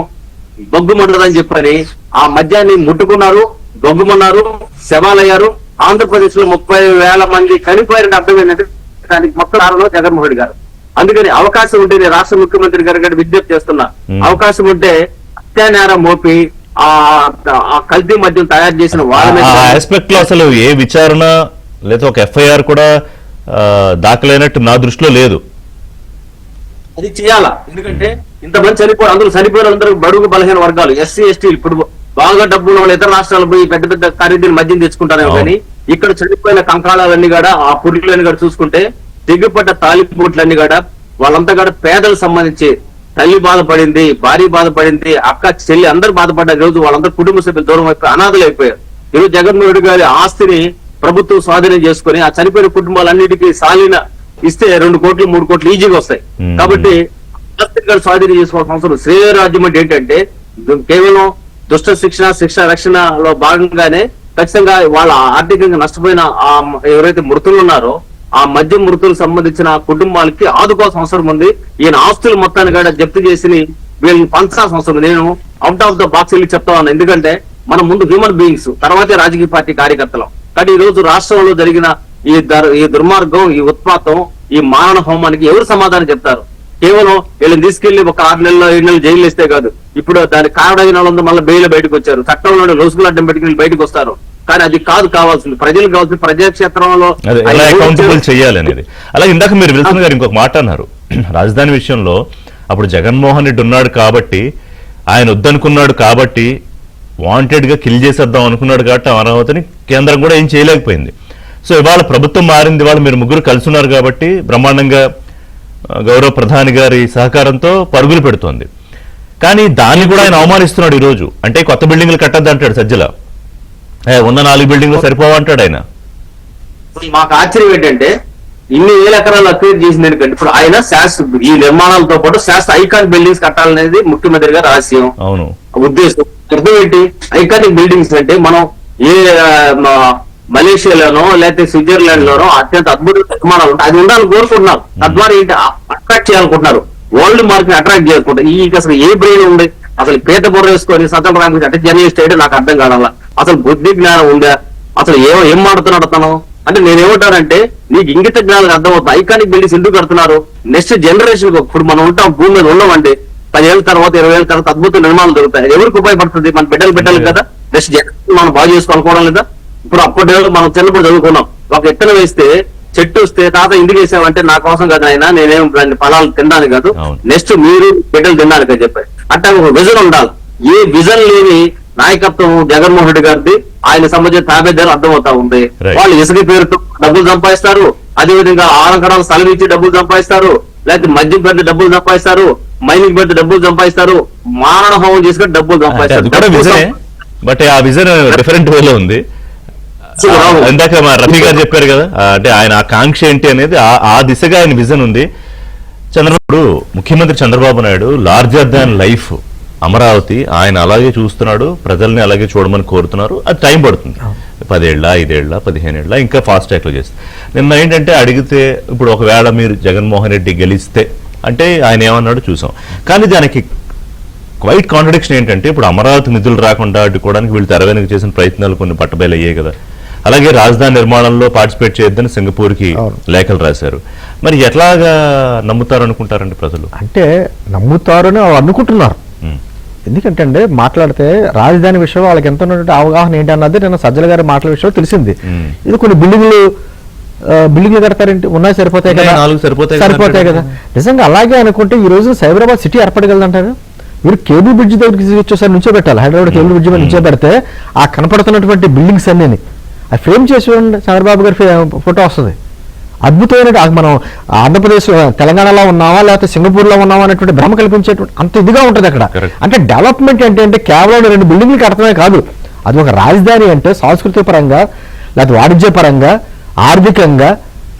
Speaker 4: బొగ్గుమంటదని చెప్పని ఆ మద్యాన్ని ముట్టుకున్నారు, బొగ్గుమన్నారు, శవాలయ్యారు. ఆంధ్రప్రదేశ్ లో 30,000 మంది చనిపోయారంటే అర్థం ఏంటంటే దానికి మొత్తం కారణం జగన్మోహన్ రెడ్డి గారు. అందుకని అవకాశం ఉంటే నేను రాష్ట్ర ముఖ్యమంత్రి గారి విజ్ఞప్తి చేస్తున్నా, అవకాశం ఉంటే హత్యానేరం మోపి ఆ కల్తీ మద్యం తయారు చేసిన వాళ్ళ మీద
Speaker 1: ఆస్పెక్ట్ లో అసలు ఏ విచారణ లేదా ఒక ఎఫ్ఐఆర్ కూడా దాఖలైనట్టు నా దృష్టిలో లేదు.
Speaker 4: అది చేయాలా, ఎందుకంటే ఇంతమంది చనిపోయారు. అందులో చనిపోయిన అందరూ బడుగు బలహీన వర్గాలు, ఎస్సీ ఎస్టీ. ఇప్పుడు బాగా డబ్బులు వాళ్ళు ఇతర రాష్ట్రాలు పోయి పెద్ద పెద్ద ఖరీదైన మద్యం తెచ్చుకుంటారేమో కానీ ఇక్కడ చనిపోయిన కంకాళాలన్నీ కూడా ఆ పురుగులన్నీ కూడా చూసుకుంటే తెగిపడ్డ తాలిపోట్లన్నీ కూడా వాళ్ళంతా కూడా పేదలకు సంబంధించి తల్లి బాధపడింది, భార్య బాధపడింది, అక్క చెల్లి అందరూ బాధపడ్డ రోజు వాళ్ళందరూ కుటుంబ సభ్యులు దూరం అయిపోయి అనాథలు అయిపోయారు. ఈరోజు జగన్మోహన్ రెడ్డి గారి ఆస్తిని ప్రభుత్వం స్వాధీనం చేసుకుని ఆ చనిపోయిన కుటుంబాలన్నిటికీ సాలిన ఇస్తే 2 కోట్లు 3 కోట్లు ఈజీగా వస్తాయి. కాబట్టి ఆస్తిని స్వాధీనం చేసుకోవాల్సిన అవసరం. శ్రేయరాజ్యం అంటే ఏంటంటే కేవలం దుష్ట శిక్షణ రక్షణలో భాగంగానే ఖచ్చితంగా వాళ్ళ ఆర్థికంగా నష్టపోయిన ఆ ఎవరైతే మృతులు ఉన్నారో ఆ మద్యం మృతులకు సంబంధించిన కుటుంబాలకి ఆదుకోవాల్సిన అవసరం ఉంది. ఈయన ఆస్తులు మొత్తాన్ని కూడా జప్తు చేసి వీళ్ళని పంచాల్సిన అవసరం. నేను అవుట్ ఆఫ్ ద బాక్స్ వెళ్ళి చెప్తా ఉన్నాను, ఎందుకంటే మనం ముందు హ్యూమన్ బీయింగ్స్, తర్వాతే రాజకీయ పార్టీ కార్యకర్తలు. కానీ ఈ రోజు రాష్ట్రంలో జరిగిన ఈ దుర్మార్గం, ఈ ఉత్పాతం, ఈ మారణ హోమానికి ఎవరు సమాధానం చెప్తారు? కేవలం వీళ్ళని తీసుకెళ్లి ఒక 6 నెలలు 7 నెలలు జైలు ఇస్తే కాదు. ఇప్పుడు దానికి కారణమైన వాళ్ళందరూ మళ్ళీ బెయిల్ బయటకు వచ్చారు. చట్టంలో లోసుగులు అడ్డం పెట్టుకుని బయటకు వస్తారు. కానీ అది కాదు కావాల్సింది. ప్రజలకు కావాల్సింది ప్రజాక్షేత్రంలో
Speaker 1: ఎలా అకౌంటబుల్ చేయాలి అనేది. అలాగే ఇందాక మీరు విల్సన్ గారు ఇంకొక మాట అన్నారు, రాజధాని విషయంలో అప్పుడు జగన్మోహన్ రెడ్డి ఉన్నాడు కాబట్టి, ఆయన వద్దనుకున్నాడు కాబట్టి, వాంటెడ్ గా కిల్ చేసేద్దాం అనుకున్నాడు కాబట్టి అమరావతిని కేంద్రం కూడా ఏం చేయలేకపోయింది. సో ఇవాళ ప్రభుత్వం మారింది, ఇవాళ మీరు ముగ్గురు కలిసి ఉన్నారు కాబట్టి బ్రహ్మాండంగా గౌరవ ప్రధాని గారి సహకారంతో పరుగులు పెడుతోంది. కానీ దాన్ని కూడా ఆయన అవమానిస్తున్నాడు ఈరోజు. అంటే కొత్త బిల్డింగ్లు కట్టద్దు అంటాడు సజ్జల, ఉన్న 4 బిల్డింగ్లు సరిపోవంటాడు ఆయన.
Speaker 4: మాకు ఆశ్చర్యం ఏంటంటే ఇన్ని వేల ఎకరాలు అక్వైర్ చేసింది ఎందుకంటే ఇప్పుడు ఆయన ఈ నిర్మాణాలతో పాటు శాస్త్ర ఐకానిక్ బిల్డింగ్స్ కట్టాలనేది ముఖ్యమంత్రి గారి ఆశయం, అవును ఉద్దేశం. అర్థం ఏంటి ఐకానిక్ బిల్డింగ్స్ అంటే? మనం ఏ మలేషియాలోనో లేకపోతే స్విట్జర్లాండ్ లోనో అత్యంత అద్భుతమైన నిర్మాణాలు ఉంటాయి, అది ఉండాలని కోరుకుంటున్నారు. తద్వారా ఏంటి అట్రాక్ట్ చేయాలనుకుంటున్నారు, వరల్డ్ మార్కెట్ అట్రాక్ట్ చేసుకుంటారు. ఈ అసలు ఏ బ్రెయిన్ ఉంది? అసలు పేద బుర్ర వేసుకొని సదల్ ర్యాంక్ అంటే జర్నలిస్ట్ అయితే నాకు అర్థం కావాల. అసలు బుద్ధి జ్ఞానం ఉందా? అసలు ఏం మాడుతున్నాడు తను? అంటే నేనేమంటానంటే నీకు ఇంగిత జ్ఞానం అర్థమవుతుంది. ఐకానిక్ బిల్డింగ్స్ ఎందుకు కడుతున్నారు? నెక్స్ట్ జనరేషన్ ఇప్పుడు మనం ఉంటాం, భూమి మీద ఉండమంటే 10 ఏళ్ళ తర్వాత 20 ఏళ్ళ తర్వాత అద్భుత నిర్మాణాలు దొరుకుతాయి. ఎవరికి ఉపయోగపడుతుంది? మన బిడ్డలు కదా. నెక్స్ట్ జనరేషన్ మనం బాగా చేసుకోవాలనుకోవడం లేదా? ఇప్పుడు అప్పటి మనం చిన్నప్పుడు చదువుకున్నాం, ఒక ఎత్తన వేస్తే చెట్టు వస్తే తాత ఇంటికి వేసామంటే నా కోసం కదా ఆయన, నేనేం ఫలాలు తినడానికి కాదు, నెక్స్ట్ మీరు బిడ్డలు తినడానికి అని చెప్పారు. అట్లా ఒక విజన్ ఉండాలి. ఏ విజన్ లేని నాయకత్వం జగన్మోహన్ రెడ్డి గారిది. ఆయన సంబంధించిన తాబేదారు అర్థమవుతా ఉంది. వాళ్ళు ఇసుక పేరుతో డబ్బులు సంపాదిస్తారు, అదేవిధంగా ఆరంకడాలు స్థలం ఇచ్చి డబ్బులు సంపాదిస్తారు, లేకపోతే మద్యం పెడితే డబ్బులు సంపాదిస్తారు, మైనింగ్ పెడితే డబ్బులు సంపాదిస్తారు, మారణ హోమం చేసుకుంటే డబ్బులు సంపాదిస్తారు.
Speaker 1: బట్ ఆ విజన్ డిఫరెంట్ వేలో ఉంది. ఇందాక మా రఫీ గారు చెప్పారు కదా, అంటే ఆయన ఆకాంక్ష ఏంటి అనేది ఆ దిశగా ఆయన విజన్ ఉంది. ముఖ్యమంత్రి Chandrababu Naidu larger than life Amaravati ఆయన అలాగే చూస్తున్నాడు, ప్రజల్ని అలాగే చూడమని కోరుతున్నారు. అది టైం పడుతుంది, 10 ఏళ్ళ 5 ఏళ్ళ 15 ఏళ్ళ ఇంకా ఫాస్ట్ ట్రాక్ లో చేస్తారు. నిన్న ఏంటంటే అడిగితే ఇప్పుడు ఒకవేళ మీరు జగన్మోహన్ రెడ్డి గెలిస్తే అంటే ఆయన ఏమన్నాడు చూసాం. కానీ దానికి క్వైట్ కాంట్రడిక్షన్ ఏంటంటే ఇప్పుడు అమరావతి నిధులు రాకుండా అడ్డుకోవడానికి వీళ్ళు తెరవెనుక చేసిన ప్రయత్నాలు కొన్ని పట్టబయలు అయ్యాయి కదా. అలాగే రాజధాని నిర్మాణంలో పార్టిసిపేట్ చేయొద్దని సింగపూర్కి లేఖలు రాశారు. మరి ఎట్లాగా నమ్ముతారు అనుకుంటారండి ప్రజలు?
Speaker 2: అంటే నమ్ముతారని అనుకుంటున్నారు. ఎందుకంటే అండి మాట్లాడితే రాజధాని విషయం వాళ్ళకి ఎంత ఉన్నటువంటి అవగాహన ఏంటి అన్నది నేను సజ్జల గారి మాటల విషయం తెలిసింది. ఇది కొన్ని బిల్డింగ్లు కడతారేంటి? ఉన్నాయి, సరిపోతాయి కదా, సరిపోతాయి కదా. నిజంగా అలాగే అనుకుంటే ఈ రోజు సైబరాబాద్ సిటీ ఏర్పడగలదంటారు. మీరు కేబుల్ బ్రిడ్జ్ దగ్గరికి వచ్చేసరి నుంచో పెట్టాలి. హైదరాబాద్ కేబుల్ బ్రిడ్జ్ మీద నుంచో పెడితే ఆ కనపడుతున్నటువంటి బిల్డింగ్స్ అన్నీ అది ఫ్రేమ్ చేసి చూడండి, చంద్రబాబు గారి ఫోటో వస్తుంది. అద్భుతమైన మనం ఆంధ్రప్రదేశ్ తెలంగాణలో ఉన్నావా లేకపోతే సింగపూర్లో ఉన్నావా అనేటువంటి భ్రమ కల్పించేటువంటి అంత ఇదిగా ఉంటుంది అక్కడ. అంటే డెవలప్మెంట్ ఏంటంటే కేవలం 2 బిల్డింగ్లు కడతమే కాదు, అది ఒక రాజధాని అంటే సాంస్కృతిక పరంగా లేకపోతే వాణిజ్య పరంగా ఆర్థికంగా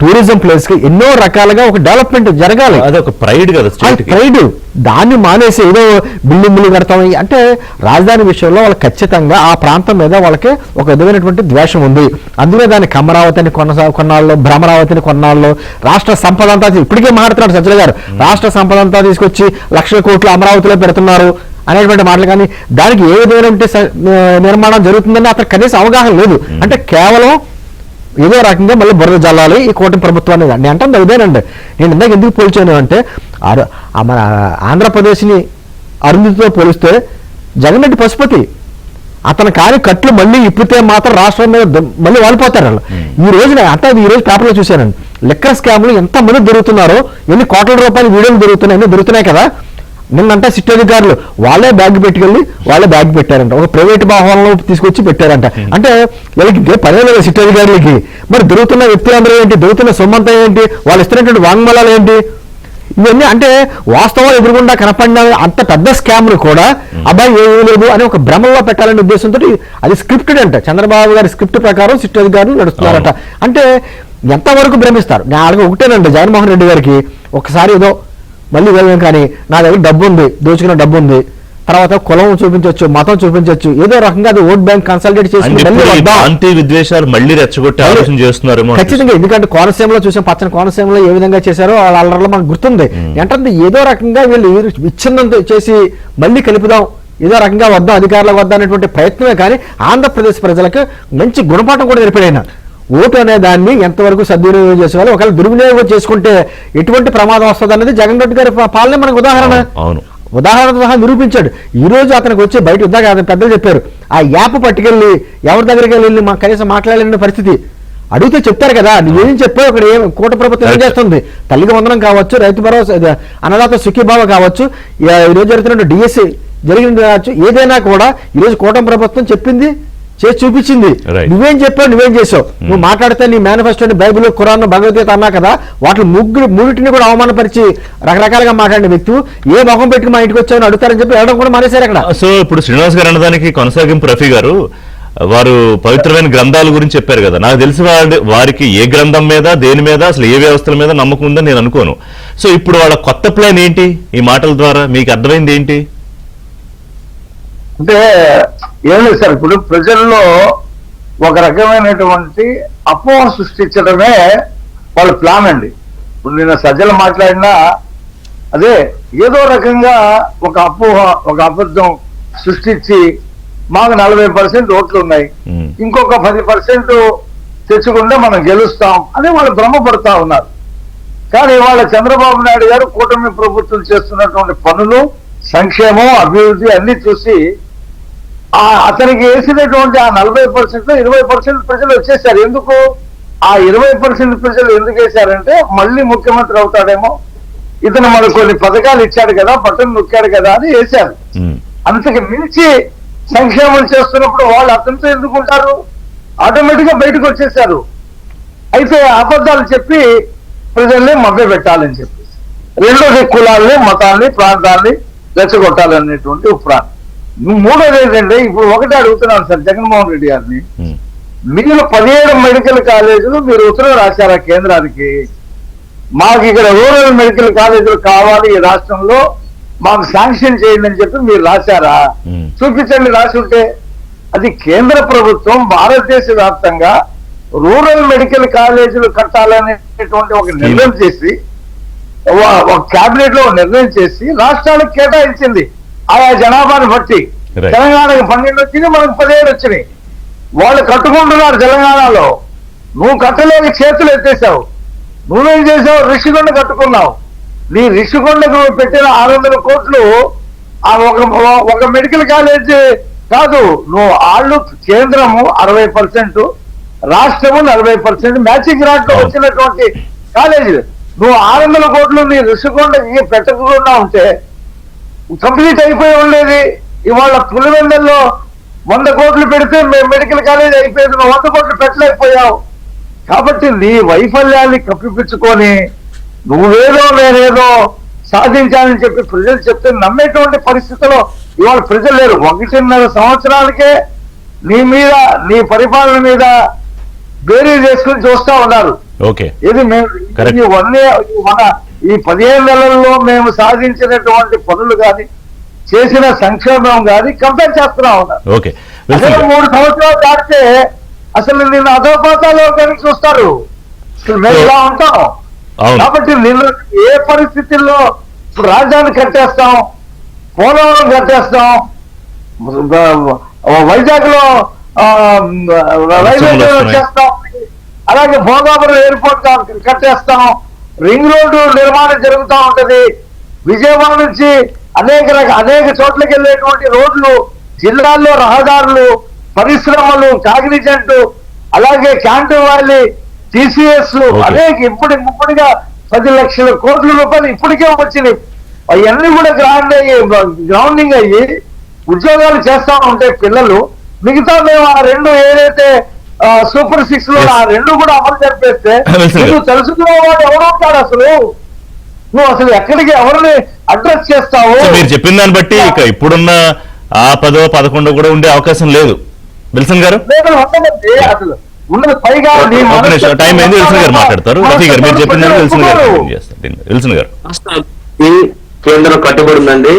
Speaker 2: టూరిజం ప్లేస్ కి ఎన్నో రకాలుగా ఒక డెవలప్మెంట్ జరగాలి.
Speaker 1: అది ఒక ప్రైడ్ కదా స్టేట్ కి.
Speaker 2: ప్రైడ్ దాన్ని మానేసి ఏదో బిల్డింగ్లు కడతాం అంటే రాజధాని విషయంలో వాళ్ళకి ఖచ్చితంగా ఆ ప్రాంతం మీద వాళ్ళకి ఒక విధమైనటువంటి ద్వేషం ఉంది. అందుకే దాన్ని అమరావతిని కొన్నాళ్ళు, భ్రమరావతిని కొన్నాళ్ళు, రాష్ట్ర సంపద అంతా ఇప్పటికే మాట్లాడుతున్నాడు సజ్జల గారు, రాష్ట్ర సంపద అంతా తీసుకొచ్చి 1,00,000 కోట్లు అమరావతిలో పెడుతున్నారు అనేటువంటి మాటలు. కానీ దానికి ఏ విధమైన నిర్మాణం జరుగుతుందని అతను కనీసం అవగాహన లేదు. అంటే కేవలం ఏదో రకంగా మళ్ళీ బురద జల్లాలి ఈ కూటమి ప్రభుత్వాన్ని. నేను అంటే ఇదేనండి, నేను ఇందాక ఎందుకు పోల్చాను అంటే మన ఆంధ్రప్రదేశ్ని అరుంధతితో పోలిస్తే జగన్ రెడ్డి పశుపతి, అతను కాని కట్లు మళ్ళీ ఇప్పితే మాత్రం రాష్ట్రం మీద మళ్ళీ వాలిపోతారు వాళ్ళు. ఈ రోజున అంటే ఈ రోజు పేపర్లో చూశానండి, లిక్కర్ స్కామ్లు ఎంతమంది దొరుకుతున్నారో, ఎన్ని కోట్ల రూపాయల వీడియోలు దొరుకుతున్నాయి, ఎన్ని దొరుకుతున్నాయి కదా. నిన్నంటే సిట్ అధికారులు వాళ్ళే బ్యాగ్ పెట్టుకెళ్ళి వాళ్ళే బ్యాగ్ పెట్టారంట, ఒక ప్రైవేట్ వాహనంలో తీసుకొచ్చి పెట్టారంట. అంటే వీళ్ళకి పర్వాలేదు సిట్ అధికారులకి. మరి దొరుకుతున్న వ్యక్తులందరూ ఏంటి, దొరుకుతున్న సొమ్మంతా ఏంటి, వాళ్ళు ఇస్తున్నటువంటి వాంగ్మూలాలు ఏంటి, ఇవన్నీ అంటే వాస్తవాలు ఎదురుగుండా కనపడిన అంత పెద్ద స్కామ్లు కూడా అబ్బాయి ఏమీ లేదు అని ఒక భ్రమంలో పెట్టాలనే ఉద్దేశంతో అది స్క్రిప్టెడ్ అంట. చంద్రబాబు గారి స్క్రిప్ట్ ప్రకారం సిట్ అధికారులు నడుస్తున్నారట. అంటే ఎంతవరకు భ్రమిస్తారు? నేను అడగ ఒకటేనండి, జగన్మోహన్ రెడ్డి గారికి ఒకసారి ఏదో మళ్ళీ వెళ్ళాం కానీ నా దగ్గర డబ్బు ఉంది, దోచుకున్న డబ్బు ఉంది, తర్వాత కులం చూపించవచ్చు, మతం చూపించవచ్చు, ఏదో రకంగా అది ఓట్ బ్యాంక్ కన్సల్టేట్ చేసి
Speaker 1: విద్వేషాలు మళ్ళీ రెచ్చగొట్టే ఆలోచన చేస్తున్నారేమో
Speaker 2: ఖచ్చితంగా. ఎందుకంటే కోనసీమలో చూసాం, పచ్చని కోనసీమలో ఏ విధంగా చేశారో వాళ్ళ అల్లర్లో మనకు గుర్తుంది. ఏంటంటే ఏదో రకంగా వీళ్ళు విచ్ఛిన్నం చేసి మళ్ళీ కలుపుదాం, ఏదో రకంగా వద్దాం అధికారులకు వద్దాం అనేటువంటి ప్రయత్నమే. కానీ ఆంధ్రప్రదేశ్ ప్రజలకు మంచి గుణపాఠం కూడా నేర్పాడు. ఓటు అనే దాన్ని ఎంతవరకు సద్వినియోగం చేసుకోవాలి, ఒకవేళ దుర్వినియోగం చేసుకుంటే ఎటువంటి ప్రమాదం వస్తుంది అన్నది జగన్ రెడ్డి గారి పాలనే మనకు ఉదాహరణ సహా నిరూపించాడు. ఈ రోజు అతనికి వచ్చి బయట ఉద్దాక పెద్దలు చెప్పారు, ఆ యాప్ పట్టుకెళ్ళి ఎవరి దగ్గరికి వెళ్ళి కనీసం మాట్లాడలేని పరిస్థితి. అడిగితే చెప్తారు కదా, నువ్వేం చెప్పావు అక్కడ ఏం కూట ప్రభుత్వం ఏం చేస్తుంది, తల్లికి వందనం కావచ్చు, రైతు భరోసా, అన్నదాత సుఖీభావ కావచ్చు, ఈరోజు జరుగుతున్న డిఎస్సి జరిగింది కావచ్చు, ఏదైనా కూడా ఈరోజు కూటమి ప్రభుత్వం చెప్పింది చేసి చూపించింది. నువ్వేం చెప్పావు, నువ్వేం చేసావు, నువ్వు మాట్లాడితే నీ మేనిఫెస్టోని బైబిల్, ఖురాన్, భగవద్గీత అన్నా కదా, వాటి మూడింటిని కూడా అవమానపరిచి రకరకాలుగా మాట్లాడిన వ్యక్తి ఏ మొహం పెట్టుకుని మా ఇంటికి వచ్చావని అడుగుతారని చెప్పి వెళ్ళడం కూడా మానేశారు అక్కడ.
Speaker 1: సో ఇప్పుడు శ్రీనివాస్ గారు అన్నదానికి కొనసాగింపు రఫీ గారు వారు పవిత్రమైన గ్రంథాల గురించి చెప్పారు కదా. నాకు తెలిసి వారికి ఏ గ్రంథం మీద, దేని మీద, అసలు ఏ వ్యవస్థల మీద నమ్మకం ఉందని నేను అనుకోను. సో ఇప్పుడు వాళ్ళ కొత్త ప్లాన్ ఏంటి? ఈ మాటల ద్వారా మీకు అర్థమైంది ఏంటి?
Speaker 3: అంటే ఏం లేదు సార్, ఇప్పుడు ప్రజల్లో ఒక రకమైనటువంటి అపోహ సృష్టించడమే వాళ్ళ ప్లాన్ అండి. ఇప్పుడు నేను సజ్జలు మాట్లాడినా అదే ఏదో రకంగా ఒక అపోహ, ఒక అబద్ధం సృష్టించి మాకు 40% ఓట్లు ఉన్నాయి, ఇంకొక 10% తెచ్చుకుంటే మనం గెలుస్తాం అని వాళ్ళు భ్రమపడతా ఉన్నారు. కానీ వాళ్ళ చంద్రబాబు నాయుడు గారు కూటమి ప్రభుత్వం చేస్తున్నటువంటి పనులు, సంక్షేమం, అభివృద్ధి అన్ని చూసి అతనికి వేసినటువంటి ఆ 40% 20% ప్రజలు వచ్చేసారు. ఎందుకు ఆ 20% ప్రజలు ఎందుకు వేశారంటే మళ్ళీ ముఖ్యమంత్రి అవుతాడేమో, ఇతను మనకు కొన్ని పథకాలు ఇచ్చాడు కదా, బట్టలు నొక్కాడు కదా అని వేశారు. అంతకు మించి సంక్షేమం చేస్తున్నప్పుడు వాళ్ళు అతనితో ఎందుకుంటారు, ఆటోమేటిక్ గా బయటకు వచ్చేసారు. అయితే అబద్ధాలు చెప్పి ప్రజల్ని మభ్య పెట్టాలని చెప్పి, రెండోది కులాల్ని, మతాల్ని, ప్రాంతాల్ని రెచ్చగొట్టాలనేటువంటి ప్రాంతం. మూడోది ఏంటంటే, ఇప్పుడు ఒకటి అడుగుతున్నాను సార్ జగన్మోహన్ రెడ్డి గారిని, మీరు 17 మెడికల్ కాలేజీలు మీరు ఉత్తరం రాశారా కేంద్రానికి, మాకు ఇక్కడ రూరల్ మెడికల్ కాలేజీలు కావాలి ఈ రాష్ట్రంలో, మాకు శాంక్షన్ చేయండి అని చెప్పి మీరు రాశారా? చూపించండి రాసి ఉంటే. అది కేంద్ర ప్రభుత్వం భారతదేశ వ్యాప్తంగా రూరల్ మెడికల్ కాలేజీలు కట్టాలనేటువంటి ఒక నిర్ణయం చేసి, ఒక క్యాబినెట్ లో నిర్ణయం చేసి రాష్ట్రాలకు కేటాయించింది. ఆయా జనాభాను బట్టి తెలంగాణకు 12 వచ్చింది, మనకు 17 వచ్చినాయి. వాళ్ళు కట్టుకుంటున్నారు తెలంగాణలో, నువ్వు కట్టలేని చేతులు ఎత్తేసావు. నువ్వేం చేసావు, రిషికొండ కట్టుకున్నావు. నీ రిషికొండకు పెట్టిన 600 కోట్లు ఆ ఒక మెడికల్ కాలేజ్ కాదు, నువ్వు వాళ్ళు కేంద్రము 60%, రాష్ట్రము 40% మ్యాచింగ్ గ్రాంట్ లో వచ్చినటువంటి కాలేజీలు. నువ్వు 600 కోట్లు నీ రిషికొండకి పెట్టకుండా ఉంటే కంప్లీట్ అయిపోయి ఉండేది. ఇవాళ పులివెందుల్లో 100 కోట్లు పెడితే మెడికల్ కాలేజ్ అయిపోయింది, నువ్వు 100 కోట్లు పెట్టలేకపోయావు. కాబట్టి నీ వైఫల్యాన్ని కప్పిపుచ్చుకొని నువ్వేదో నేనేదో సాధించాలని చెప్పి ప్రజలు చెప్తే నమ్మేటువంటి పరిస్థితిలో ఇవాళ ప్రజలు లేరు. 1.5 సంవత్సరాలకే నీ మీద, నీ పరిపాలన మీద బేరీ చేసుకుని చూస్తా ఉన్నారు.
Speaker 1: ఓకే.
Speaker 3: ఇది మేము
Speaker 1: Correct.
Speaker 3: మన ఈ 15 నెలల్లో మేము సాధించినటువంటి పనులు కానీ చేసిన సంక్షేమం కానీ కంపేర్ చేస్తున్నా ఉన్నారు.
Speaker 1: ఓకే.
Speaker 3: అదే 3 సంవత్సరాలు దాటితే అసలు నిన్ను అధోపాతాలో కానీ చూస్తారు. అసలు మేము ఇలా ఉంటాం.
Speaker 1: అవును.
Speaker 3: కాబట్టి నిన్ను ఏ పరిస్థితుల్లో ఇప్పుడు రాజధాని కట్టేస్తాం, పోలవరం కట్టేస్తాం, వైజాగ్ లో రైల్వే చేస్తాం, అలాగే భోగాపురం ఎయిర్పోర్ట్ కట్టేస్తాం, రింగ్ రోడ్డు నిర్మాణం జరుగుతూ ఉంటది. విజయవాడ నుంచి అనేక చోట్లకి వెళ్ళేటువంటి రోడ్లు, జిల్లాల్లో రహదారులు, పరిశ్రమలు, కాగ్నిజెంట్, అలాగే క్యాంటో వ్యాలీ, టీసీఎస్ అనేక ఇప్పుడిగా 10 లక్షల కోట్ల రూపాయలు ఇప్పటికే వచ్చినాయి. అవన్నీ కూడా గ్రౌండింగ్ అయ్యి ఉద్యోగాలు చేస్తా ఉంటే పిల్లలు, మిగతా మేము ఆ 2 ఏదైతే సూపర్ 6 లో ఆ 2 కూడా అమలు జరిపేస్తే నువ్వు తెలుసుకున్నవాడు ఎవరుంటాడు అసలు? నువ్వు అసలు ఎక్కడికి ఎవరిని అడ్రస్ చేస్తావు?
Speaker 1: మీరు చెప్పిన దాన్ని బట్టి ఇక ఇప్పుడున్న ఆ 10వ 11 కూడా ఉండే అవకాశం లేదు. విల్సన్ గారు
Speaker 3: అసలు ఉన్నది పైగా
Speaker 1: టైం అయింది. విల్సన్ గారు మాట్లాడతారు. రఫీ గారు మీరు చెప్పిన దాన్ని విల్సన్ గారు విల్సన్ గారు.
Speaker 4: కేంద్రం కట్టుబడి ఉందండి.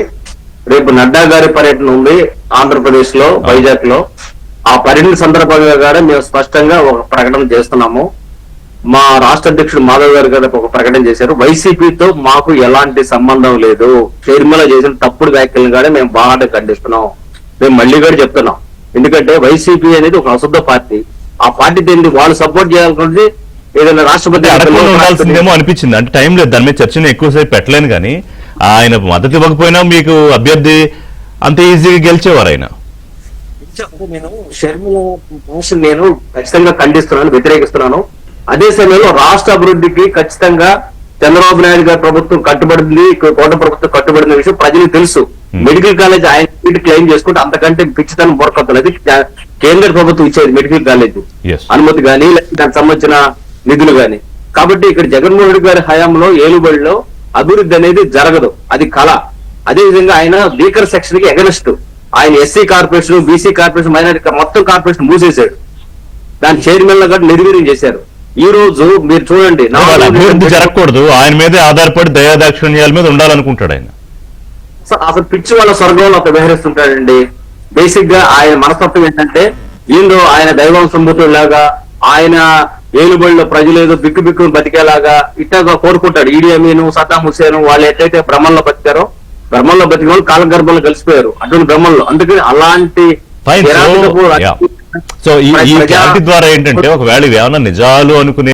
Speaker 4: రేపు నడ్డా గారి పర్యటన ఉంది ఆంధ్రప్రదేశ్ లో, వైజాగ్ లో. ఆ పర్యటన సందర్భంగా కూడా మేము స్పష్టంగా ఒక ప్రకటన చేస్తున్నాము. మా రాష్ట్ర అధ్యక్షుడు మాధవ్ గారు కూడా ఒక ప్రకటన చేశారు. వైసీపీతో మాకు ఎలాంటి సంబంధం లేదు, షర్మిల చేసిన తప్పుడు వ్యాఖ్యలను కూడా మేము బాగా ఖండిస్తున్నాం. మేము మళ్ళీ కూడా చెప్తున్నాం. ఎందుకంటే వైసీపీ అనేది ఒక అశుద్ధ పార్టీ. ఆ పార్టీ ఏంటి, వాళ్ళు సపోర్ట్ చేయాలనుకుంటే ఏదైనా రాష్ట్రపతి
Speaker 1: ఉండాల్సిందేమో అనిపించింది. అంటే టైం లేదు, దాని మీద చర్చను ఎక్కువసేపు పెట్టలేను. కానీ ఆయన మద్దతు ఇవ్వకపోయినా మీకు అభ్యర్థి అంత ఈజీగా గెలిచేవారు ఆయన.
Speaker 4: నేను షర్మిల భాషను నేను ఖచ్చితంగా ఖండిస్తున్నాను, వ్యతిరేకిస్తున్నాను. అదే సమయంలో రాష్ట్ర అభివృద్ధికి ఖచ్చితంగా చంద్రబాబు నాయుడు గారి ప్రభుత్వం కట్టుబడింది, కోట ప్రభుత్వం కట్టుబడిన విషయం ప్రజలకు తెలుసు. మెడికల్ కాలేజ్ ఆయన క్లెయిమ్ చేసుకుంటే అంతకంటే పిచ్చితనం బొరకొత్తలేదు. కేంద్ర ప్రభుత్వం ఇచ్చేది మెడికల్ కాలేజ్ అనుమతి కానీ, దానికి సంబంధించిన నిధులు కానీ. కాబట్టి ఇక్కడ జగన్మోహన్ రెడ్డి గారి హయాంలో ఏలుబడిలో అభివృద్ధి అనేది జరగదు, అది కళ. అదే విధంగా ఆయన వీకర్ సెక్షన్ కి ఎగనెస్ట్. ఆయన SC corporation, BC corporation, minority మొత్తం కార్పొరేషన్ మూసేశాడు. దాని చైర్మన్ గా నిర్వీర్యం చేశారు. ఈ రోజు మీరు చూడండి,
Speaker 1: అభివృద్ధి జరగకూడదు, ఆయన మీదే ఆధారపడి దయాదాక్షిణ్యాల మీద ఉండాలనుకుంటాడు ఆయన.
Speaker 4: అసలు పిచ్చి వాళ్ళ స్వర్గంలో ఒక వ్యవహరిస్తుంటాడండి. బేసిక్ గా ఆయన మనస్తత్వం ఏంటంటే, ఏందో ఆయన దైవం సంబుతులాగా, ఆయన ఏలుబడిలో ప్రజలు ఏదో బిక్కు బిక్కును బతికేలాగా ఇట్టగా కోరుకుంటాడు. ఈడీ అమీన్, సద్దాం హుసేన్ వాళ్ళు ఎట్లయితే భ్రమంలో బతికారో, భ్రమంలో బతికిన వాళ్ళు కాలగర్భంలో కలిసిపోయారు అటువంటి భ్రమంలో. అందుకని అలాంటి
Speaker 1: సో ఈ క్లారిటీ ద్వారా ఏంటంటే ఒకవేళ ఇవేమన్నా నిజాలు అనుకునే